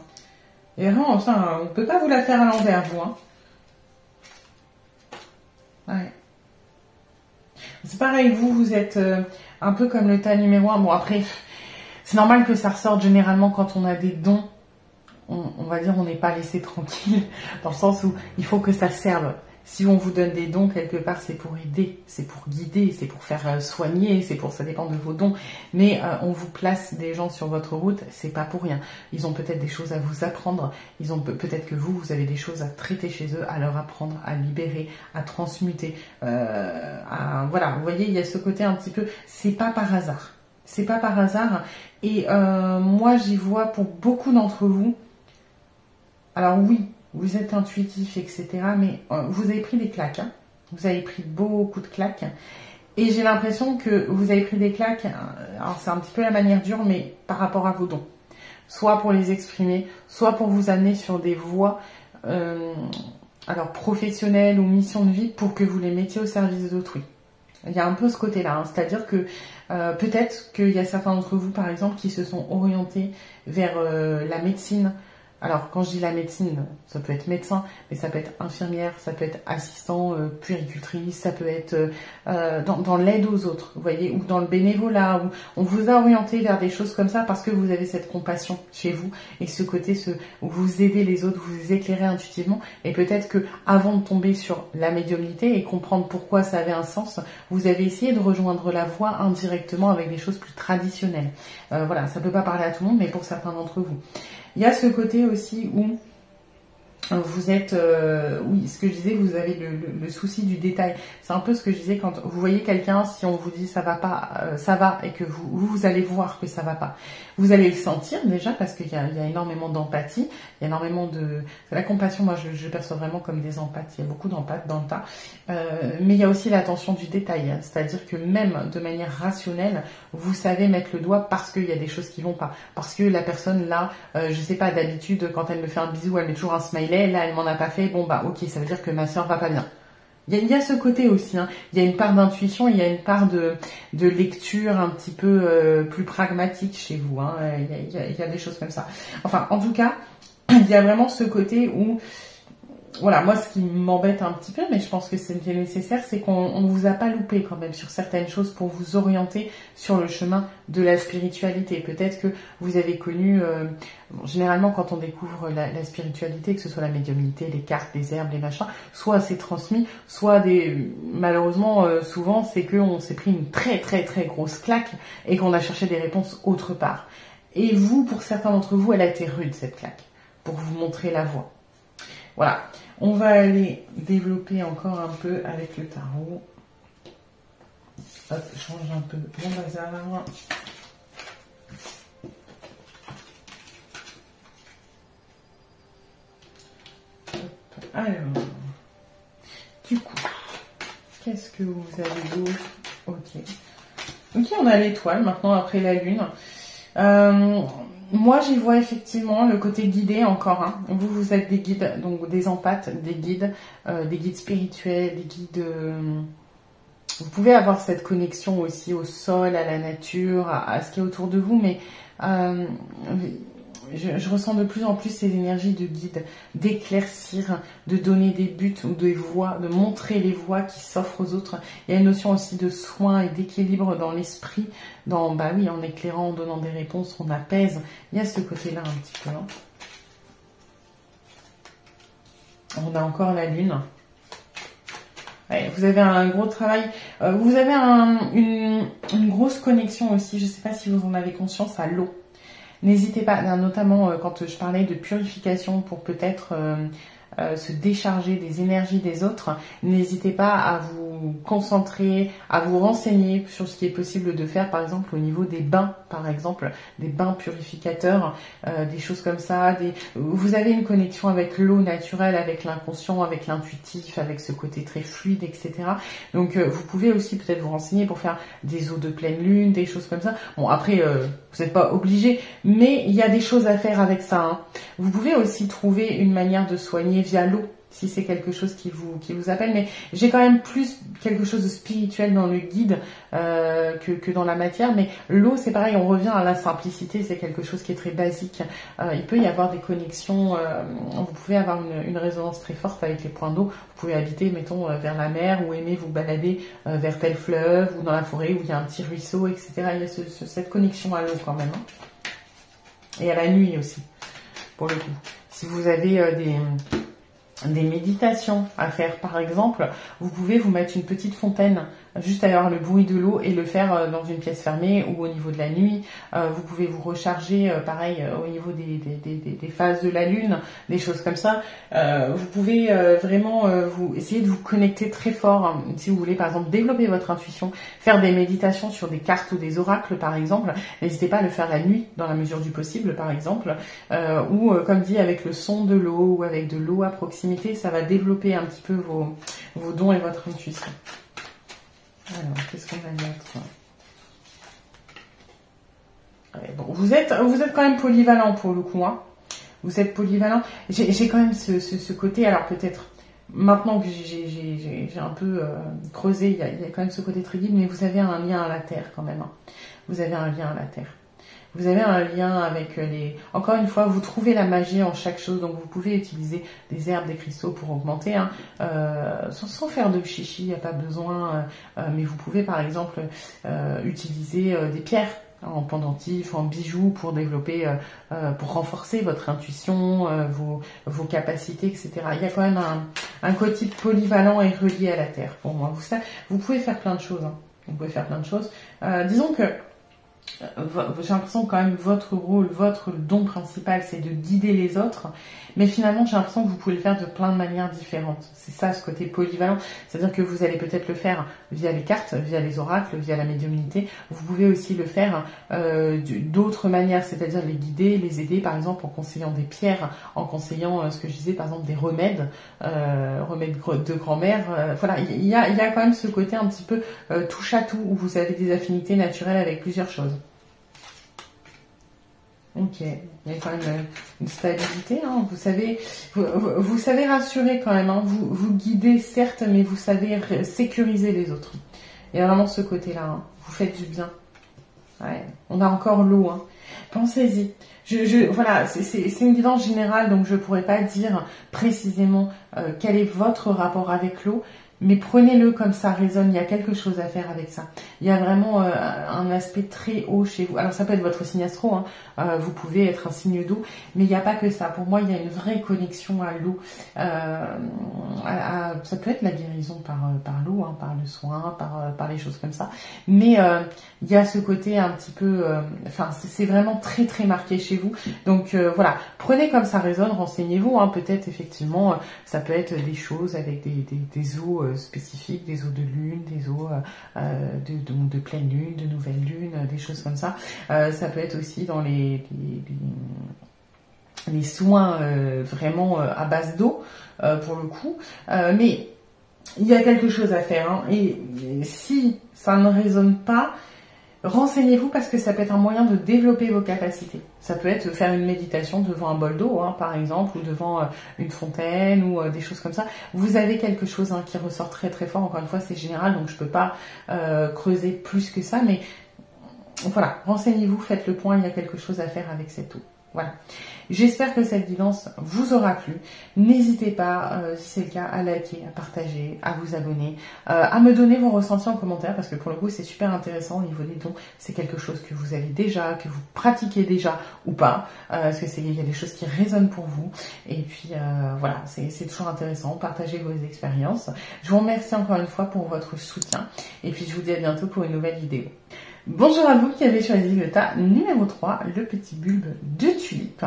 Et vraiment, enfin, on ne peut pas vous la faire à l'envers, vous. Hein. Ouais. C'est pareil, vous êtes un peu comme le tas numéro 1. Bon, après, c'est normal que ça ressorte généralement quand on a des dons. On va dire on n'est pas laissé tranquille, dans le sens où il faut que ça serve. Si on vous donne des dons quelque part, c'est pour aider, c'est pour guider, c'est pour faire soigner, ça dépend de vos dons. Mais on vous place des gens sur votre route, c'est pas pour rien. Ils ont peut-être des choses à vous apprendre. Ils ont peut-être que vous avez des choses à traiter chez eux, à leur apprendre, à libérer, à transmuter. Voilà, vous voyez, il y a ce côté un petit peu. C'est pas par hasard. C'est pas par hasard. Et moi, j'y vois pour beaucoup d'entre vous. Alors oui. Vous êtes intuitif, etc. Mais vous avez pris des claques. Hein. Vous avez pris beaucoup de claques. Et j'ai l'impression que vous avez pris des claques. Alors c'est un petit peu la manière dure, mais par rapport à vos dons. Soit pour les exprimer, soit pour vous amener sur des voies alors professionnelles ou mission de vie pour que vous les mettiez au service d'autrui. Il y a un peu ce côté-là. Hein. C'est-à-dire que peut-être qu'il y a certains d'entre vous, par exemple, qui se sont orientés vers la médecine. Alors, quand je dis la médecine, ça peut être médecin, mais ça peut être infirmière, ça peut être assistant, puéricultrice, ça peut être dans l'aide aux autres, vous voyez, ou dans le bénévolat, où on vous a orienté vers des choses comme ça parce que vous avez cette compassion chez vous et ce côté où vous aidez les autres, vous éclairez intuitivement. Et peut-être que avant de tomber sur la médiumnité et comprendre pourquoi ça avait un sens, vous avez essayé de rejoindre la voie indirectement avec des choses plus traditionnelles. Voilà, ça peut pas parler à tout le monde, mais pour certains d'entre vous. Il y a ce côté aussi où vous êtes, oui, ce que je disais, vous avez le souci du détail. C'est un peu ce que je disais quand vous voyez quelqu'un, si on vous dit ça va pas, ça va, et que vous allez voir que ça va pas. Vous allez le sentir déjà parce qu'il y a énormément d'empathie, il y a énormément de la compassion. Moi, je perçois vraiment comme des empathes. Il y a beaucoup d'empathes dans le tas, mais il y a aussi l'attention du détail. C'est-à-dire que même de manière rationnelle, vous savez mettre le doigt parce qu'il y a des choses qui vont pas, parce que la personne là, je sais pas, d'habitude quand elle me fait un bisou, elle met toujours un smiley. Là, elle m'en a pas fait. Bon bah ok, ça veut dire que ma soeur va pas bien. Il y a ce côté aussi, hein. Il y a une part d'intuition, il y a une part de lecture un petit peu plus pragmatique chez vous. Hein. Il y a des choses comme ça. Enfin, en tout cas, il y a vraiment ce côté où, voilà, moi ce qui m'embête un petit peu, mais je pense que c'était nécessaire, c'est qu'on ne vous a pas loupé quand même sur certaines choses pour vous orienter sur le chemin de la spiritualité. Peut-être que vous avez connu, généralement quand on découvre la spiritualité, que ce soit la médiumnité, les cartes, les herbes, les machins, soit c'est transmis, soit malheureusement souvent c'est qu'on s'est pris une très très très grosse claque et qu'on a cherché des réponses autre part. Et vous, pour certains d'entre vous, elle a été rude cette claque, pour vous montrer la voie. Voilà, on va aller développer encore un peu avec le tarot. Hop, je change un peu mon bazar. Hop, alors, du coup, qu'est-ce que vous avez d'autre? Ok, on a l'étoile maintenant après la lune. Moi, j'y vois effectivement le côté guidé encore. Hein. Vous êtes des guides, donc des empathes, des guides spirituels, des guides. Vous pouvez avoir cette connexion aussi au sol, à la nature, à ce qui est autour de vous, mais je ressens de plus en plus ces énergies de guide, d'éclaircir, de donner des buts ou des voies, de montrer les voies qui s'offrent aux autres. Il y a une notion aussi de soin et d'équilibre dans l'esprit, bah oui, en éclairant, en donnant des réponses, on apaise. Il y a ce côté-là un petit peu. Hein. On a encore la lune. Ouais, vous avez un gros travail. Vous avez une grosse connexion aussi, je ne sais pas si vous en avez conscience, à l'eau. N'hésitez pas, notamment quand je parlais de purification pour peut-être se décharger des énergies des autres, n'hésitez pas à vous concentrer, à vous renseigner sur ce qui est possible de faire, par exemple au niveau des bains, par exemple, des bains purificateurs, des choses comme ça. Vous avez une connexion avec l'eau naturelle, avec l'inconscient, avec l'intuitif, avec ce côté très fluide, etc. Donc vous pouvez aussi peut-être vous renseigner pour faire des eaux de pleine lune, des choses comme ça. Bon, après, vous n'êtes pas obligé, mais il y a des choses à faire avec ça. Hein. Vous pouvez aussi trouver une manière de soigner via l'eau, si c'est quelque chose qui vous appelle. Mais j'ai quand même plus quelque chose de spirituel dans le guide que dans la matière. Mais l'eau, c'est pareil, on revient à la simplicité, c'est quelque chose qui est très basique. Il peut y avoir des connexions, vous pouvez avoir une résonance très forte avec les points d'eau. Vous pouvez habiter, mettons, vers la mer ou aimer vous balader vers tel fleuve ou dans la forêt où il y a un petit ruisseau, etc. Il y a cette connexion à l'eau quand même. Hein. Et à la nuit aussi, pour le coup. Si vous avez des méditations à faire. Par exemple, vous pouvez vous mettre une petite fontaine juste à avoir le bruit de l'eau et le faire dans une pièce fermée ou au niveau de la nuit. Vous pouvez vous recharger, pareil, au niveau des phases de la lune, des choses comme ça. Vous pouvez vraiment vous essayer de vous connecter très fort, hein, si vous voulez par exemple développer votre intuition, faire des méditations sur des cartes ou des oracles par exemple. N'hésitez pas à le faire la nuit dans la mesure du possible par exemple, ou comme dit avec le son de l'eau ou avec de l'eau à proximité, ça va développer un petit peu vos dons et votre intuition. Alors, qu'est-ce qu'on va mettre? Ouais, bon, vous êtes quand même polyvalent pour le coup, hein. Vous êtes polyvalent. J'ai quand même ce côté, alors peut-être, maintenant que j'ai un peu creusé, il y a quand même ce côté très guide, mais vous avez un lien à la terre quand même, hein. Vous avez un lien à la terre. Vous avez un lien avec les... Encore une fois, vous trouvez la magie en chaque chose, donc vous pouvez utiliser des herbes, des cristaux pour augmenter, hein, sans faire de chichi, il n'y a pas besoin, mais vous pouvez par exemple utiliser des pierres en pendentif, en bijoux pour développer, pour renforcer votre intuition, vos capacités, etc. Il y a quand même un côté polyvalent et relié à la terre pour moi. Vous pouvez faire plein de choses, hein. Vous pouvez faire plein de choses. Disons que j'ai l'impression que quand même votre rôle, votre don principal, c'est de guider les autres, mais finalement j'ai l'impression que vous pouvez le faire de plein de manières différentes. C'est ça ce côté polyvalent, c'est-à-dire que vous allez peut-être le faire via les cartes, via les oracles, via la médiumnité. Vous pouvez aussi le faire d'autres manières, c'est-à-dire les guider, les aider, par exemple en conseillant des pierres, en conseillant ce que je disais, par exemple des remèdes, remèdes de grand-mère. Voilà, il y a quand même ce côté un petit peu touche à tout, où vous avez des affinités naturelles avec plusieurs choses. Ok, il y a quand même une stabilité, hein. Vous savez rassurer quand même, hein. Vous guidez certes, mais vous savez sécuriser les autres. Il y a vraiment ce côté-là, hein. Vous faites du bien. Ouais. On a encore l'eau, hein. Pensez-y. Voilà, c'est une guidance générale, donc je ne pourrais pas dire précisément quel est votre rapport avec l'eau. Mais prenez-le comme ça résonne, il y a quelque chose à faire avec ça. Il y a vraiment un aspect très haut chez vous. Alors ça peut être votre signe astro, hein. Vous pouvez être un signe d'eau, mais il n'y a pas que ça. Pour moi, il y a une vraie connexion à l'eau. Ça peut être la guérison par l'eau, hein, par le soin, par les choses comme ça. Mais il y a ce côté un petit peu... Enfin, c'est vraiment très très marqué chez vous. Donc voilà, prenez comme ça résonne, renseignez-vous, hein. Peut-être effectivement, ça peut être des choses avec des eaux spécifiques, des eaux de lune, des eaux de pleine lune, de nouvelle lune, des choses comme ça. Ça peut être aussi dans les soins vraiment à base d'eau, pour le coup. Mais il y a quelque chose à faire, hein. Et si ça ne résonne pas, renseignez-vous parce que ça peut être un moyen de développer vos capacités. Ça peut être faire une méditation devant un bol d'eau, hein, par exemple, ou devant une fontaine ou des choses comme ça. Vous avez quelque chose, hein, qui ressort très très fort. Encore une fois, c'est général, donc je peux pas creuser plus que ça. Mais voilà, renseignez-vous, faites le point, il y a quelque chose à faire avec cette eau. Voilà. J'espère que cette guidance vous aura plu. N'hésitez pas, si c'est le cas, à liker, à partager, à vous abonner, à me donner vos ressentis en commentaire, parce que pour le coup, c'est super intéressant au niveau des dons. C'est quelque chose que vous avez déjà, que vous pratiquez déjà ou pas, parce que il y a des choses qui résonnent pour vous. Et puis, voilà, c'est toujours intéressant. Partagez vos expériences. Je vous remercie encore une fois pour votre soutien. Et puis, je vous dis à bientôt pour une nouvelle vidéo. Bonjour à vous qui avez choisi le tas numéro 3, le petit bulbe de tulipe.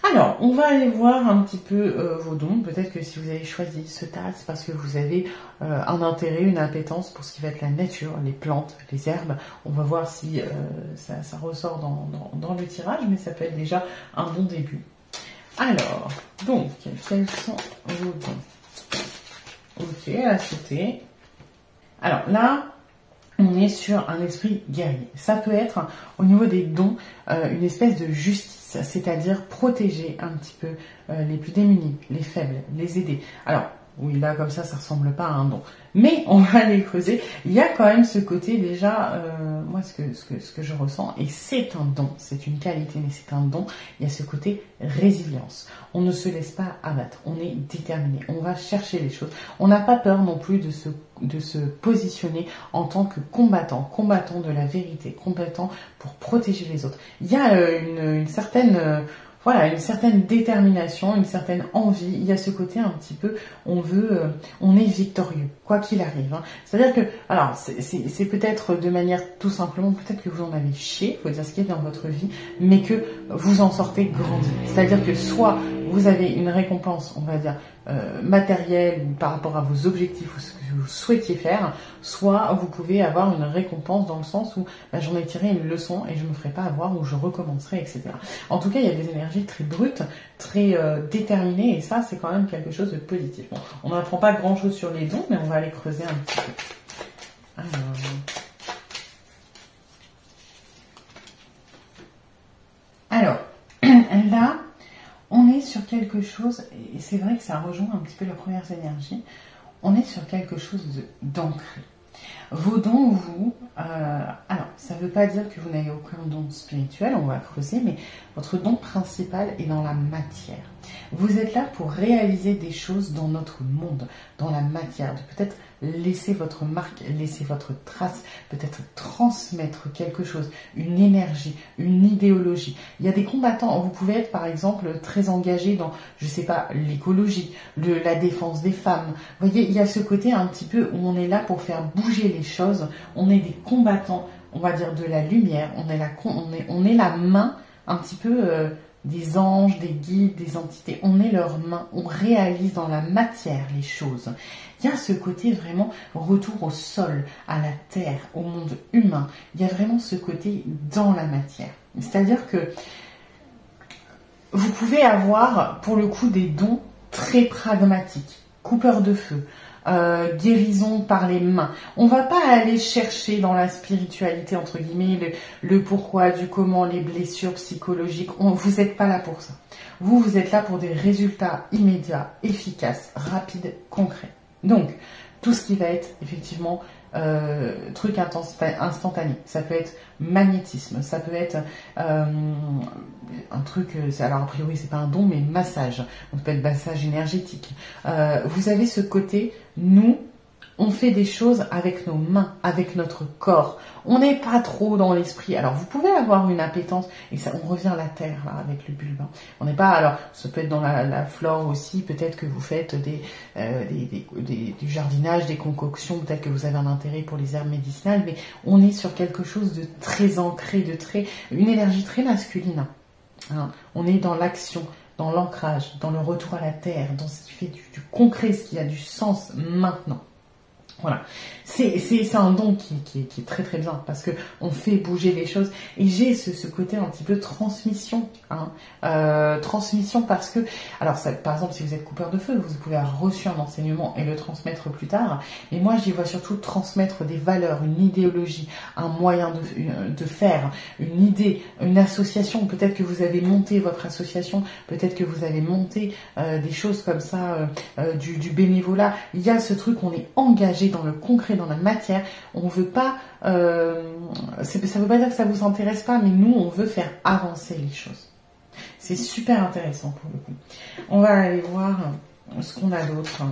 Alors, on va aller voir un petit peu vos dons. Peut-être que si vous avez choisi ce tas, c'est parce que vous avez un intérêt, une appétence pour ce qui va être la nature, les plantes, les herbes. On va voir si ça ressort dans le tirage, mais ça peut être déjà un bon début. Alors, donc, quels sont vos dons? Ok, à sauter. Alors là... on est sur un esprit guerrier. Ça peut être, au niveau des dons, une espèce de justice, c'est-à-dire protéger un petit peu les plus démunis, les faibles, les aider. Alors, oui, là, comme ça ressemble pas à un don. Mais on va les creuser. Il y a quand même ce côté déjà, moi, ce que je ressens, et c'est un don, c'est une qualité, mais c'est un don, il y a ce côté résilience. On ne se laisse pas abattre, on est déterminé, on va chercher les choses. On n'a pas peur non plus de se positionner en tant que combattant de la vérité, combattant pour protéger les autres. Il y a une certaine... voilà, une certaine détermination, une certaine envie. Il y a ce côté un petit peu, on est victorieux, quoi qu'il arrive. Hein. C'est-à-dire que, alors, c'est peut-être de manière tout simplement, peut-être que vous en avez chié, faut dire ce qui est dans votre vie, mais que vous en sortez grandi. C'est-à-dire que soit vous avez une récompense, on va dire, matérielle par rapport à vos objectifs ou ce que vous souhaitiez faire, soit vous pouvez avoir une récompense dans le sens où j'en ai tiré une leçon et je ne me ferai pas avoir ou je recommencerai, etc. En tout cas, il y a des énergies très brutes, très déterminées et ça, c'est quand même quelque chose de positif. Bon, on n'apprend pas grand-chose sur les dons, mais on va aller creuser un petit peu. Alors, là, on est sur quelque chose, et c'est vrai que ça rejoint un petit peu les premières énergies, on est sur quelque chose d'ancré. Vos dons, vous, alors, ça ne veut pas dire que vous n'avez aucun don spirituel, on va creuser, mais votre don principal est dans la matière. Vous êtes là pour réaliser des choses dans notre monde, dans la matière, de peut-être laisser votre marque, laisser votre trace, peut-être transmettre quelque chose, une énergie, une idéologie. Il y a des combattants, vous pouvez être par exemple très engagé dans, je sais pas, l'écologie, la défense des femmes. Vous voyez, il y a ce côté un petit peu où on est là pour faire bouger les choses, on est des combattants, on va dire de la lumière, on est la main un petit peu des anges, des guides, des entités, on est leurs mains, on réalise dans la matière les choses. Il y a ce côté vraiment retour au sol, à la terre, au monde humain. Il y a vraiment ce côté dans la matière. C'est-à-dire que vous pouvez avoir pour le coup des dons très pragmatiques, coupeur de feu, guérison par les mains. On va pas aller chercher dans la spiritualité entre guillemets le pourquoi, du comment, les blessures psychologiques. Vous n'êtes pas là pour ça. Vous êtes là pour des résultats immédiats, efficaces, rapides, concrets. Donc, tout ce qui va être effectivement truc instantané, ça peut être magnétisme, ça peut être un truc, alors a priori c'est pas un don, mais massage, donc ça peut être massage énergétique. Vous avez ce côté, nous, on fait des choses avec nos mains, avec notre corps. On n'est pas trop dans l'esprit. Alors, vous pouvez avoir une appétence, et ça, on revient à la terre, là, avec le bulbe. Hein. On n'est pas, alors, ça peut être dans la flore aussi, peut-être que vous faites du jardinage, des concoctions, peut-être que vous avez un intérêt pour les herbes médicinales, mais on est sur quelque chose de très ancré, une énergie très masculine. Hein. On est dans l'action, dans l'ancrage, dans le retour à la terre, dans ce qui fait du concret, ce qui a du sens maintenant. Voilà, c'est un don qui est très très bien parce que on fait bouger les choses et j'ai ce côté un petit peu transmission, hein, transmission parce que, alors ça, par exemple si vous êtes coupeur de feu, vous pouvez avoir reçu un enseignement et le transmettre plus tard, mais moi j'y vois surtout transmettre des valeurs, une idéologie, un moyen de faire, une idée, une association, peut-être que vous avez monté votre association, peut-être que vous avez monté des choses comme ça, du bénévolat, il y a ce truc, on est engagé dans le concret, dans la matière, on veut pas, ça veut pas dire que ça vous intéresse pas, mais nous on veut faire avancer les choses. C'est super intéressant pour le coup. On va aller voir ce qu'on a d'autre.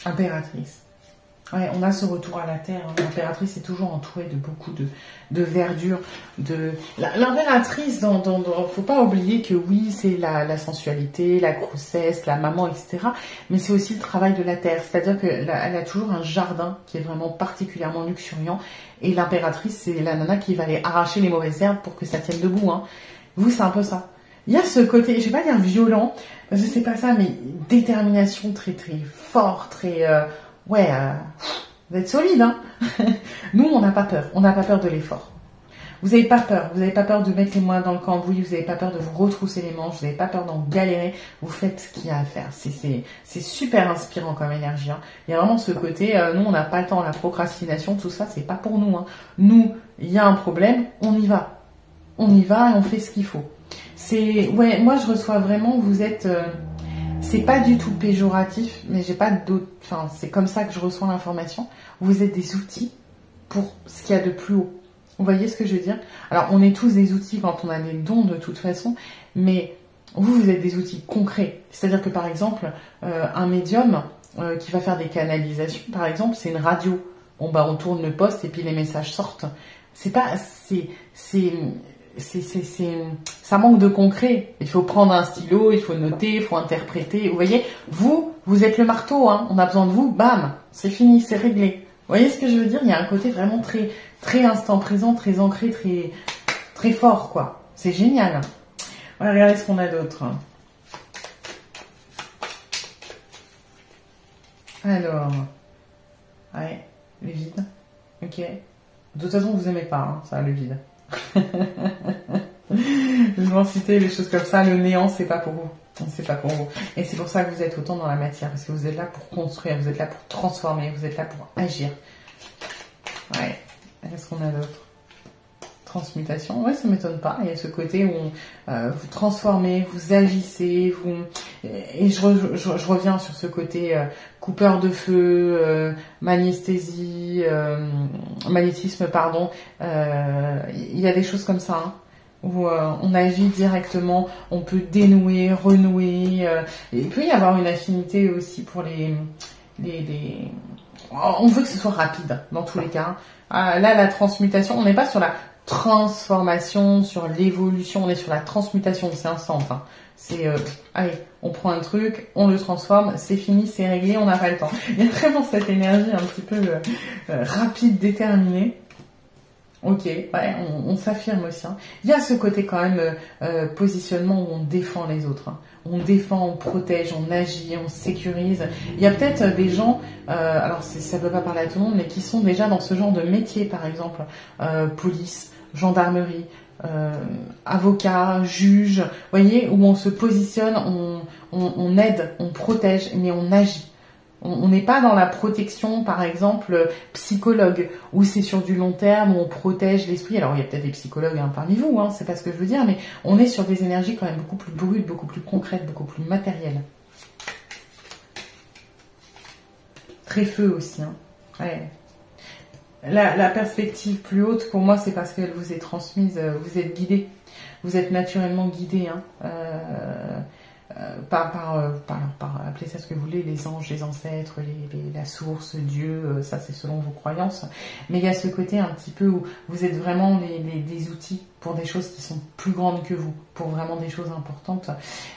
Impératrice. Ouais, on a ce retour à la terre. L'impératrice est toujours entourée de beaucoup de verdure. L'impératrice, faut pas oublier que oui, c'est la sensualité, la grossesse, la maman, etc. Mais c'est aussi le travail de la terre. C'est-à-dire qu'elle a toujours un jardin qui est vraiment particulièrement luxuriant. Et l'impératrice, c'est la nana qui va aller arracher les mauvaises herbes pour que ça tienne debout. Hein. Vous, c'est un peu ça. Il y a ce côté, je vais pas dire violent, je sais pas ça, mais détermination très très fort, très... Ouais, vous êtes solide, hein. Nous, on n'a pas peur. On n'a pas peur de l'effort. Vous n'avez pas peur. Vous n'avez pas peur de mettre les mains dans le cambouis. Vous n'avez pas peur de vous retrousser les manches. Vous n'avez pas peur d'en galérer. Vous faites ce qu'il y a à faire. C'est super inspirant comme énergie. Hein. Il y a vraiment ce côté, nous, on n'a pas le temps. La procrastination, tout ça, c'est pas pour nous. Hein. Nous, il y a un problème, on y va. On y va et on fait ce qu'il faut. Ouais, moi, je reçois vraiment, vous êtes... c'est pas du tout péjoratif, mais j'ai pas d'autres... Enfin, c'est comme ça que je reçois l'information. Vous êtes des outils pour ce qu'il y a de plus haut. Vous voyez ce que je veux dire? Alors, on est tous des outils quand on a des dons de toute façon, mais vous êtes des outils concrets. C'est-à-dire que, par exemple, un médium qui va faire des canalisations, par exemple, c'est une radio. Bon, bah, on tourne le poste et puis les messages sortent. c'est pas, ça manque de concret. Il faut prendre un stylo, il faut noter, il faut interpréter. Vous voyez, vous êtes le marteau, hein. On a besoin de vous, bam, c'est fini, c'est réglé. Vous voyez ce que je veux dire? Il y a un côté vraiment très, très instant présent, très ancré, très, très fort, quoi. C'est génial. Voilà, regardez ce qu'on a d'autre. Alors, ouais, le vide. Ok. De toute façon, vous aimez pas, hein, ça, le vide. L'immensité, les choses comme ça, le néant, c'est pas pour vous. C'est pas pour vous. Et c'est pour ça que vous êtes autant dans la matière, parce que vous êtes là pour construire, vous êtes là pour transformer, vous êtes là pour agir. Ouais. Qu'est-ce qu'on a d'autre? Transmutation, ouais, ça m'étonne pas. Il y a ce côté où vous transformez, vous agissez, et je reviens sur ce côté coupeur de feu, magnétisme, pardon. Il y a des choses comme ça, hein, où on agit directement, on peut dénouer, renouer. Et il peut y avoir une affinité aussi pour on veut que ce soit rapide dans tous les cas. Là, la transmutation, on n'est pas sur la transformation, sur l'évolution, on est sur la transmutation, c'est instant. Hein. C'est, allez, on prend un truc, on le transforme, c'est fini, c'est réglé, on n'a pas le temps. Il y a vraiment cette énergie un petit peu rapide, déterminée. Ok, ouais, on s'affirme aussi. Hein. Il y a ce côté quand même positionnement où on défend les autres. Hein. On défend, on protège, on agit, on sécurise. Il y a peut-être des gens, alors ça ne peut pas parler à tout le monde, mais qui sont déjà dans ce genre de métier, par exemple, police, gendarmerie, avocat, juge, vous voyez, où on se positionne, on aide, on protège, mais on agit. On n'est pas dans la protection, par exemple, psychologue, où c'est sur du long terme, où on protège l'esprit. Alors, il y a peut-être des psychologues hein, parmi vous, hein, c'est pas ce que je veux dire, mais on est sur des énergies quand même beaucoup plus brutes, beaucoup plus concrètes, beaucoup plus matérielles. Très feu aussi. Hein. Ouais. La perspective plus haute, pour moi, c'est parce qu'elle vous est transmise, vous êtes guidé. Vous êtes naturellement guidé. Hein. Appelez ça ce que vous voulez, les anges, les ancêtres, la source, Dieu, ça c'est selon vos croyances. Mais il y a ce côté un petit peu où vous êtes vraiment des outils pour des choses qui sont plus grandes que vous, pour vraiment des choses importantes.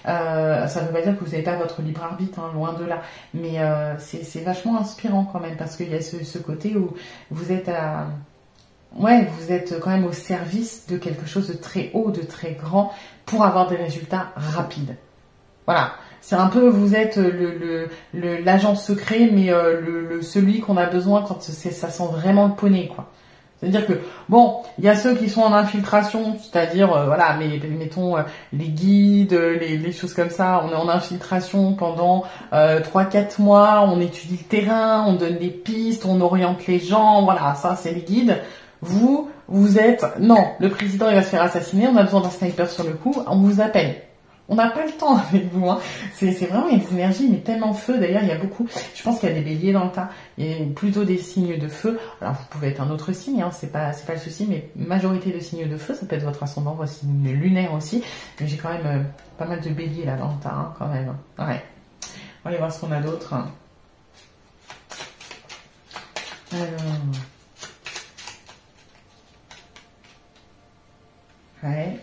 Ça ne veut pas dire que vous n'avez pas votre libre arbitre, hein, loin de là. Mais c'est vachement inspirant quand même, parce qu'il y a ce côté où vous êtes vous êtes quand même au service de quelque chose de très haut, de très grand, pour avoir des résultats rapides. Voilà, c'est un peu, vous êtes l'agent secret, mais celui qu'on a besoin quand ça sent vraiment le poney, quoi. C'est-à-dire que, bon, il y a ceux qui sont en infiltration, c'est-à-dire, voilà, mais mettons les guides, les choses comme ça, on est en infiltration pendant 3-4 mois, on étudie le terrain, on donne des pistes, on oriente les gens, voilà, ça c'est les guides. Vous êtes, non, le président il va se faire assassiner, on a besoin d'un sniper sur le coup, on vous appelle. On n'a pas le temps avec vous, hein. C'est vraiment, il y a des énergies, mais tellement feu. D'ailleurs, il y a beaucoup, je pense qu'il y a des béliers dans le tas. Il y a plutôt des signes de feu. Alors, vous pouvez être un autre signe, hein, c'est pas le souci, mais majorité de signes de feu, ça peut être votre ascendant, votre signe lunaire aussi. Mais j'ai quand même pas mal de béliers là dans le tas, hein, quand même. Ouais. On va aller voir ce qu'on a d'autre. Ouais.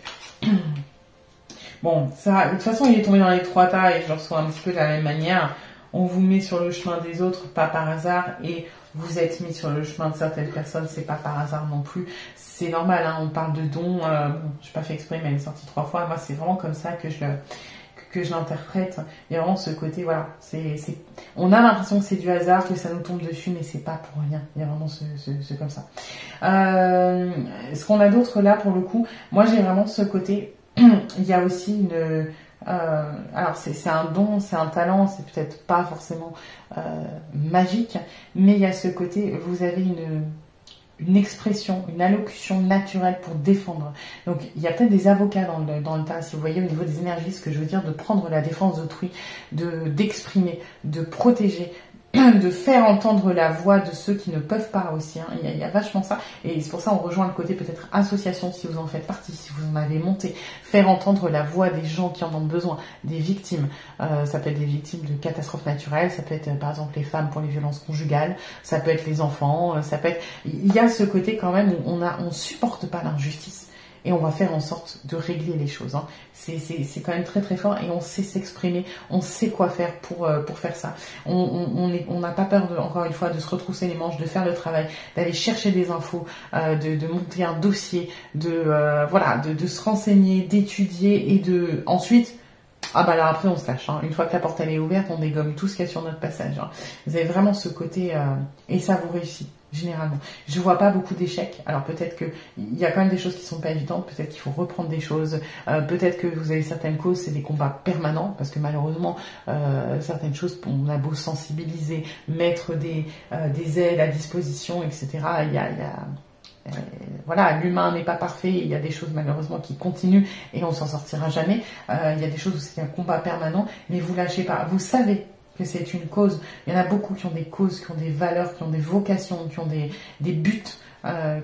Bon, ça, de toute façon, il est tombé dans les 3 tas et je le reçois un petit peu de la même manière. On vous met sur le chemin des autres, pas par hasard, et vous êtes mis sur le chemin de certaines personnes, c'est pas par hasard non plus. C'est normal, hein, on parle de dons, je n'ai pas fait exprès, mais elle est sortie 3 fois. Moi, c'est vraiment comme ça que je l'interprète. Il y a vraiment ce côté, voilà, on a l'impression que c'est du hasard, que ça nous tombe dessus, mais c'est pas pour rien. Il y a vraiment ce comme ça. Ce qu'on a d'autre là, pour le coup, moi, j'ai vraiment ce côté. Il y a aussi alors c'est un don, c'est un talent, c'est peut-être pas forcément magique, mais il y a ce côté, vous avez une expression, une allocution naturelle pour défendre. Donc il y a peut-être des avocats dans le tas, si vous voyez au niveau des énergies, ce que je veux dire, de prendre la défense d'autrui, d'exprimer, de protéger. de faire entendre la voix de ceux qui ne peuvent pas aussi. Hein. Il y a vachement ça. Et c'est pour ça on rejoint le côté peut-être association si vous en faites partie, si vous en avez monté. Faire entendre la voix des gens qui en ont besoin, des victimes. Ça peut être des victimes de catastrophes naturelles, ça peut être par exemple les femmes pour les violences conjugales, ça peut être les enfants, ça peut être... Il y a ce côté quand même où on supporte pas l'injustice. Et on va faire en sorte de régler les choses. Hein. C'est quand même très très fort et on sait s'exprimer, on sait quoi faire pour faire ça. On n'a pas peur, encore une fois, de se retrousser les manches, de faire le travail, d'aller chercher des infos, de monter un dossier, de se renseigner, d'étudier et de ensuite... Ah bah là après on se lâche, hein. Une fois que la porte elle est ouverte, on dégomme tout ce qu'il y a sur notre passage. Hein. Vous avez vraiment ce côté et ça vous réussit généralement. Je vois pas beaucoup d'échecs. Alors peut-être que il y a quand même des choses qui sont pas évidentes. Peut-être qu'il faut reprendre des choses. Peut-être que vous avez certaines causes, c'est des combats permanents parce que malheureusement certaines choses, on a beau sensibiliser, mettre des aides à disposition, etc. Voilà, l'humain n'est pas parfait, il y a des choses malheureusement qui continuent et on s'en sortira jamais. Il y a des choses où c'est un combat permanent, mais vous lâchez pas. Vous savez que c'est une cause. Il y en a beaucoup qui ont des causes, qui ont des valeurs, qui ont des vocations, qui ont des buts,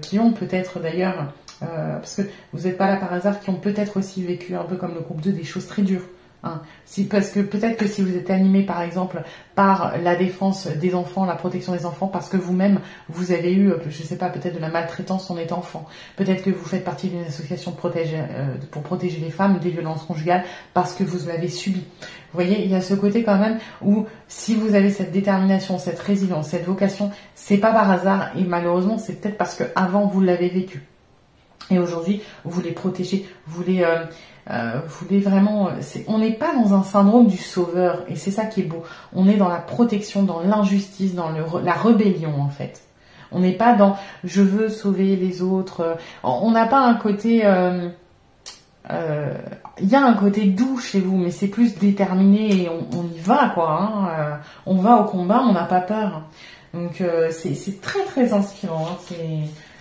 qui ont peut-être d'ailleurs, parce que vous n'êtes pas là par hasard, qui ont peut-être aussi vécu un peu comme le groupe 2 des choses très dures. Hein. Parce que peut-être que si vous êtes animé par exemple par la défense des enfants, la protection des enfants, parce que vous-même vous avez eu, je sais pas, peut-être de la maltraitance en étant enfant, peut-être que vous faites partie d'une association pour protéger les femmes des violences conjugales parce que vous l'avez subi. Vous voyez, il y a ce côté quand même où si vous avez cette détermination, cette résilience, cette vocation, c'est pas par hasard et malheureusement c'est peut-être parce que avant vous l'avez vécu. Et aujourd'hui, vous les protégez, vous voulez vraiment... on n'est pas dans un syndrome du sauveur, et c'est ça qui est beau. On est dans la protection, dans l'injustice, dans la rébellion, en fait. On n'est pas dans « je veux sauver les autres ». On n'a pas un côté... il y a un côté doux chez vous, mais c'est plus déterminé, et on y va, quoi. Hein. On va au combat, on n'a pas peur. Donc, c'est très, très inspirant. Hein.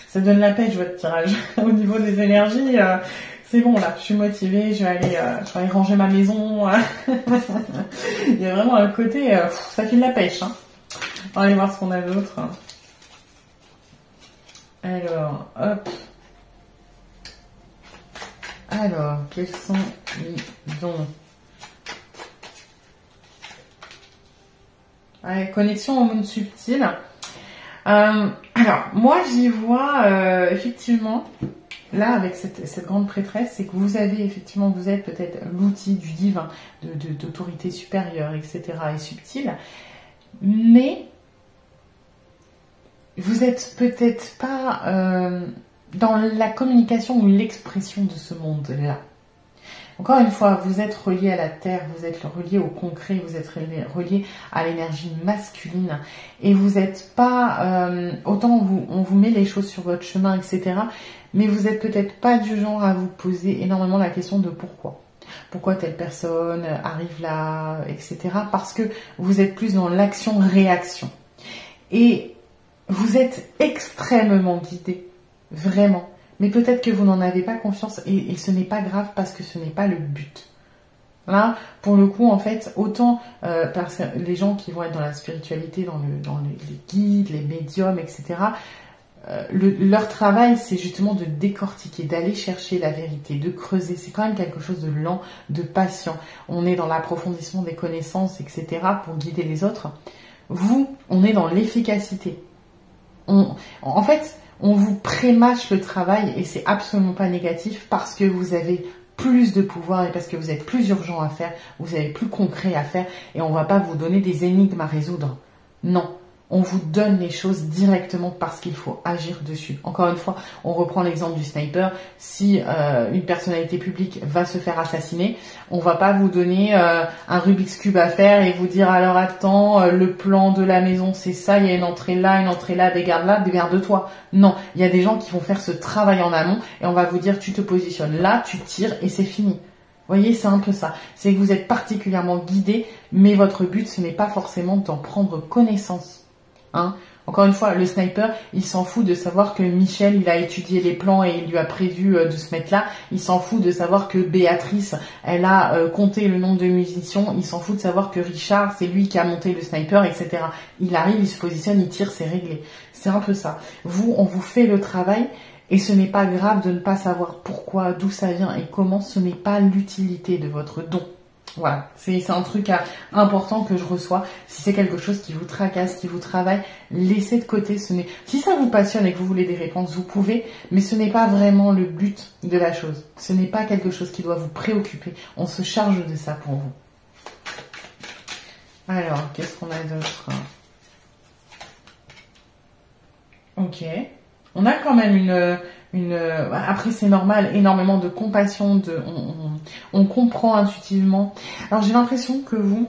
Ça donne la pêche, votre tirage. Au niveau des énergies, c'est bon, là, je suis motivée, je vais aller ranger ma maison. Il y a vraiment un côté, ça file la pêche. Hein. On va aller voir ce qu'on a d'autre. Alors, hop. Alors, quels sont les dons? Ouais, connexion au monde subtil. Alors, moi j'y vois effectivement, là avec cette grande prêtresse, c'est que vous avez effectivement, vous êtes peut-être l'outil du divin, d'autorité supérieure, etc. et subtile, mais vous êtes peut-être pas dans la communication ou l'expression de ce monde-là. Encore une fois, vous êtes relié à la terre, vous êtes relié au concret, vous êtes relié à l'énergie masculine et vous n'êtes pas, autant on vous met les choses sur votre chemin, etc. Mais vous n'êtes peut-être pas du genre à vous poser énormément la question de pourquoi. Pourquoi telle personne arrive là, etc. Parce que vous êtes plus dans l'action-réaction. Et vous êtes extrêmement guidé, vraiment. Mais peut-être que vous n'en avez pas confiance et ce n'est pas grave parce que ce n'est pas le but. Là, pour le coup, en fait, autant les gens qui vont être dans la spiritualité, dans les guides, les médiums, etc., leur travail, c'est justement de décortiquer, d'aller chercher la vérité, de creuser. C'est quand même quelque chose de lent, de patient. On est dans l'approfondissement des connaissances, etc., pour guider les autres. Vous, on est dans l'efficacité. En fait... on vous prémâche le travail et c'est absolument pas négatif parce que vous avez plus de pouvoir et parce que vous êtes plus urgent à faire, vous avez plus concret à faire et on va pas vous donner des énigmes à résoudre. Non, on vous donne les choses directement parce qu'il faut agir dessus. Encore une fois, on reprend l'exemple du sniper. Si une personnalité publique va se faire assassiner, on va pas vous donner un Rubik's Cube à faire et vous dire alors attends, le plan de la maison c'est ça, il y a une entrée là, dégarde-toi. Non, il y a des gens qui vont faire ce travail en amont et on va vous dire tu te positionnes là, tu tires et c'est fini. Vous voyez, c'est un peu ça. C'est que vous êtes particulièrement guidé, mais votre but ce n'est pas forcément d'en prendre connaissance. Hein, Encore une fois, le sniper, il s'en fout de savoir que Michel, il a étudié les plans et il lui a prévu de se mettre là. Il s'en fout de savoir que Béatrice, elle a compté le nombre de munitions. Il s'en fout de savoir que Richard, c'est lui qui a monté le sniper, etc. Il arrive, il se positionne, il tire, c'est réglé. C'est un peu ça. Vous, on vous fait le travail et ce n'est pas grave de ne pas savoir pourquoi, d'où ça vient et comment. Ce n'est pas l'utilité de votre don. Voilà, c'est un truc important que je reçois. Si c'est quelque chose qui vous tracasse, qui vous travaille, laissez de côté. Si ça vous passionne et que vous voulez des réponses, vous pouvez, mais ce n'est pas vraiment le but de la chose. Ce n'est pas quelque chose qui doit vous préoccuper. On se charge de ça pour vous. Alors, qu'est-ce qu'on a d'autre? Ok. On a quand même après c'est normal, énormément de compassion, on comprend intuitivement. Alors j'ai l'impression que vous,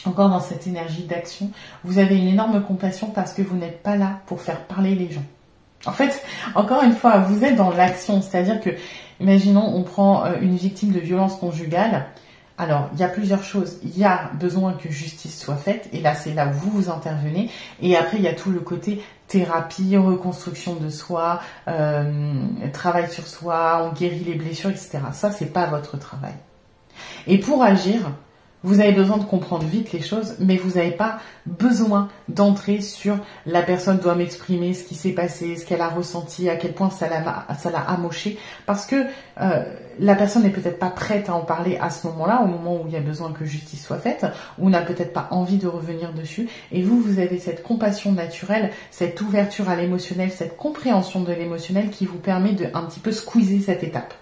encore dans cette énergie d'action, vous avez une énorme compassion parce que vous n'êtes pas là pour faire parler les gens. En fait, encore une fois, vous êtes dans l'action, c'est-à-dire que, imaginons, on prend une victime de violence conjugale. Alors, il y a plusieurs choses. Il y a besoin que justice soit faite, et là, c'est là où vous intervenez. Et après, il y a tout le côté thérapie, reconstruction de soi, travail sur soi, on guérit les blessures, etc. Ça, c'est pas votre travail. Et pour agir, vous avez besoin de comprendre vite les choses, mais vous n'avez pas besoin d'entrer sur la personne doit m'exprimer ce qui s'est passé, ce qu'elle a ressenti, à quel point ça l'a amoché, parce que la personne n'est peut-être pas prête à en parler à ce moment-là, au moment où il y a besoin que justice soit faite, ou n'a peut-être pas envie de revenir dessus, et vous avez cette compassion naturelle, cette ouverture à l'émotionnel, cette compréhension de l'émotionnel qui vous permet de un petit peu squeezer cette étape.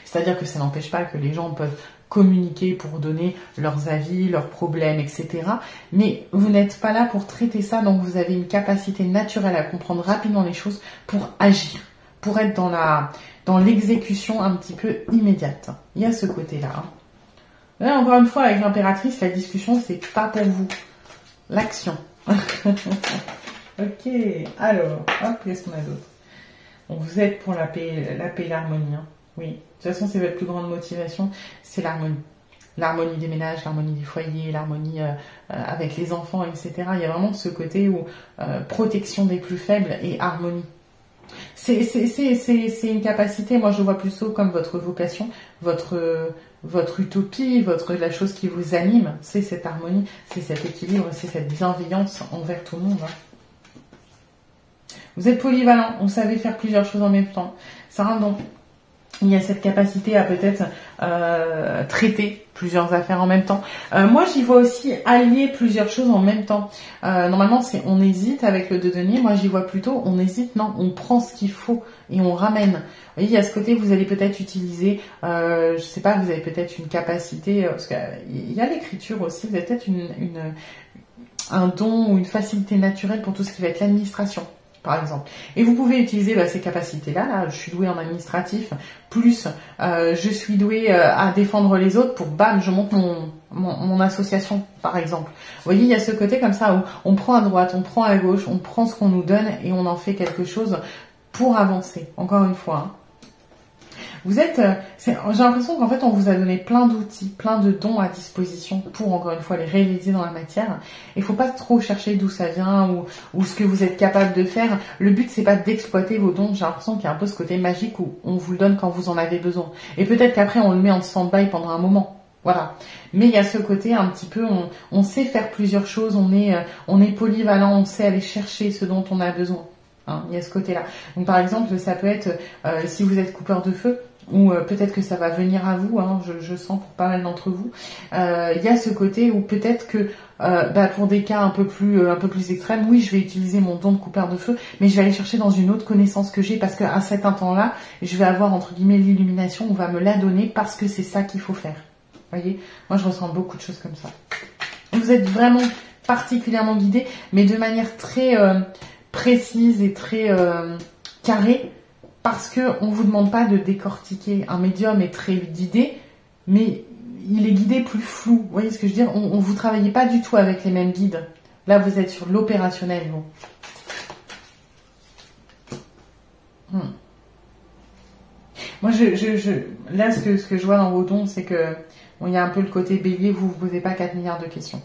C'est-à-dire que ça n'empêche pas que les gens peuvent communiquer pour donner leurs avis, leurs problèmes, etc. Mais vous n'êtes pas là pour traiter ça, donc vous avez une capacité naturelle à comprendre rapidement les choses pour agir, pour être dans l'exécution un petit peu immédiate. Il y a ce côté-là. Là, encore une fois, avec l'impératrice, la discussion, c'est pas pour vous. L'action. Ok, alors, hop, qu'est-ce qu'on a d'autre? Donc, vous êtes pour la paix et l'harmonie, hein. Oui, de toute façon, c'est votre plus grande motivation, c'est l'harmonie. L'harmonie des ménages, l'harmonie des foyers, l'harmonie avec les enfants, etc. Il y a vraiment ce côté où protection des plus faibles et harmonie. C'est une capacité, moi je vois plutôt comme votre vocation, votre utopie, la chose qui vous anime, c'est cette harmonie, c'est cet équilibre, c'est cette bienveillance envers tout le monde. Hein. Vous êtes polyvalent, vous savez faire plusieurs choses en même temps. Ça rend donc. Il y a cette capacité à peut-être traiter plusieurs affaires en même temps. Moi, j'y vois aussi allier plusieurs choses en même temps. Normalement, c'est on hésite avec le 2 denier. Moi, j'y vois plutôt on hésite, non, on prend ce qu'il faut et on ramène. Vous voyez, il y a ce côté, vous allez peut-être utiliser, je sais pas, vous avez peut-être une capacité, parce qu'il y a l'écriture aussi, vous avez peut-être un don ou une facilité naturelle pour tout ce qui va être l'administration. Par exemple. Et vous pouvez utiliser ces capacités-là. Là, je suis douée en administratif, plus je suis douée à défendre les autres pour bam, je monte mon association, par exemple. Vous voyez, il y a ce côté comme ça où on prend à droite, on prend à gauche, on prend ce qu'on nous donne et on en fait quelque chose pour avancer. Encore une fois. Hein. Vous êtes, j'ai l'impression qu'en fait on vous a donné plein d'outils, plein de dons à disposition pour encore une fois les réaliser dans la matière. Il faut pas trop chercher d'où ça vient ou ce que vous êtes capable de faire. Le but c'est pas d'exploiter vos dons. J'ai l'impression qu'il y a un peu ce côté magique où on vous le donne quand vous en avez besoin. Et peut-être qu'après on le met en stand-by pendant un moment. Voilà. Mais il y a ce côté un petit peu, on sait faire plusieurs choses, on est polyvalent, on sait aller chercher ce dont on a besoin. Hein, il y a ce côté-là. Donc par exemple, ça peut être si vous êtes coupeur de feu, ou peut-être que ça va venir à vous, hein, je sens pour pas mal d'entre vous. Il y a ce côté où peut-être que pour des cas un peu plus extrêmes, oui, je vais utiliser mon don de coupeur de feu, mais je vais aller chercher dans une autre connaissance que j'ai parce qu'à cet instant-là, je vais avoir entre guillemets l'illumination, on va me la donner parce que c'est ça qu'il faut faire. Vous voyez, moi je ressens beaucoup de choses comme ça. Vous êtes vraiment particulièrement guidé, mais de manière très précise et très carrée. Parce qu'on ne vous demande pas de décortiquer. Un médium est très guidé, mais il est guidé plus flou. Vous voyez ce que je veux dire? On vous travaillez pas du tout avec les mêmes guides. Là, vous êtes sur l'opérationnel, vous. Moi, là, ce que je vois dans vos dons, c'est que il y a un peu le côté bélier, vous ne vous posez pas 4 milliards de questions.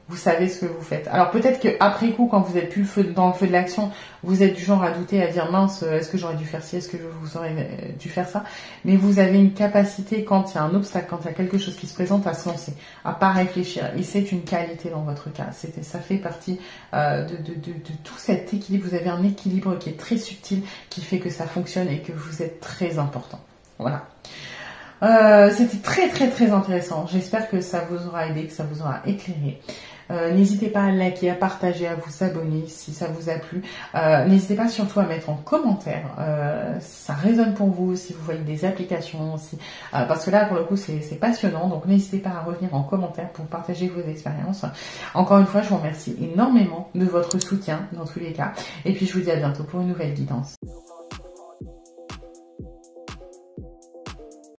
vous savez ce que vous faites. Alors peut-être qu'après coup, quand vous êtes plus dans le feu de l'action, vous êtes du genre à douter, à dire mince, est-ce que j'aurais dû faire ci, est-ce que vous auriez dû faire ça. Mais vous avez une capacité, quand il y a un obstacle, quand il y a quelque chose qui se présente, à se lancer, à pas réfléchir. Et c'est une qualité dans votre cas. Ça fait partie de tout cet équilibre. Vous avez un équilibre qui est très subtil, qui fait que ça fonctionne et que vous êtes très important. Voilà. C'était très très très intéressant. J'espère que ça vous aura aidé, que ça vous aura éclairé. N'hésitez pas à liker, à partager, à vous abonner si ça vous a plu. N'hésitez pas surtout à mettre en commentaire si ça résonne pour vous, si vous voyez des applications aussi. Parce que là, pour le coup, c'est passionnant. Donc, n'hésitez pas à revenir en commentaire pour partager vos expériences. Encore une fois, je vous remercie énormément de votre soutien dans tous les cas. Et puis, je vous dis à bientôt pour une nouvelle guidance.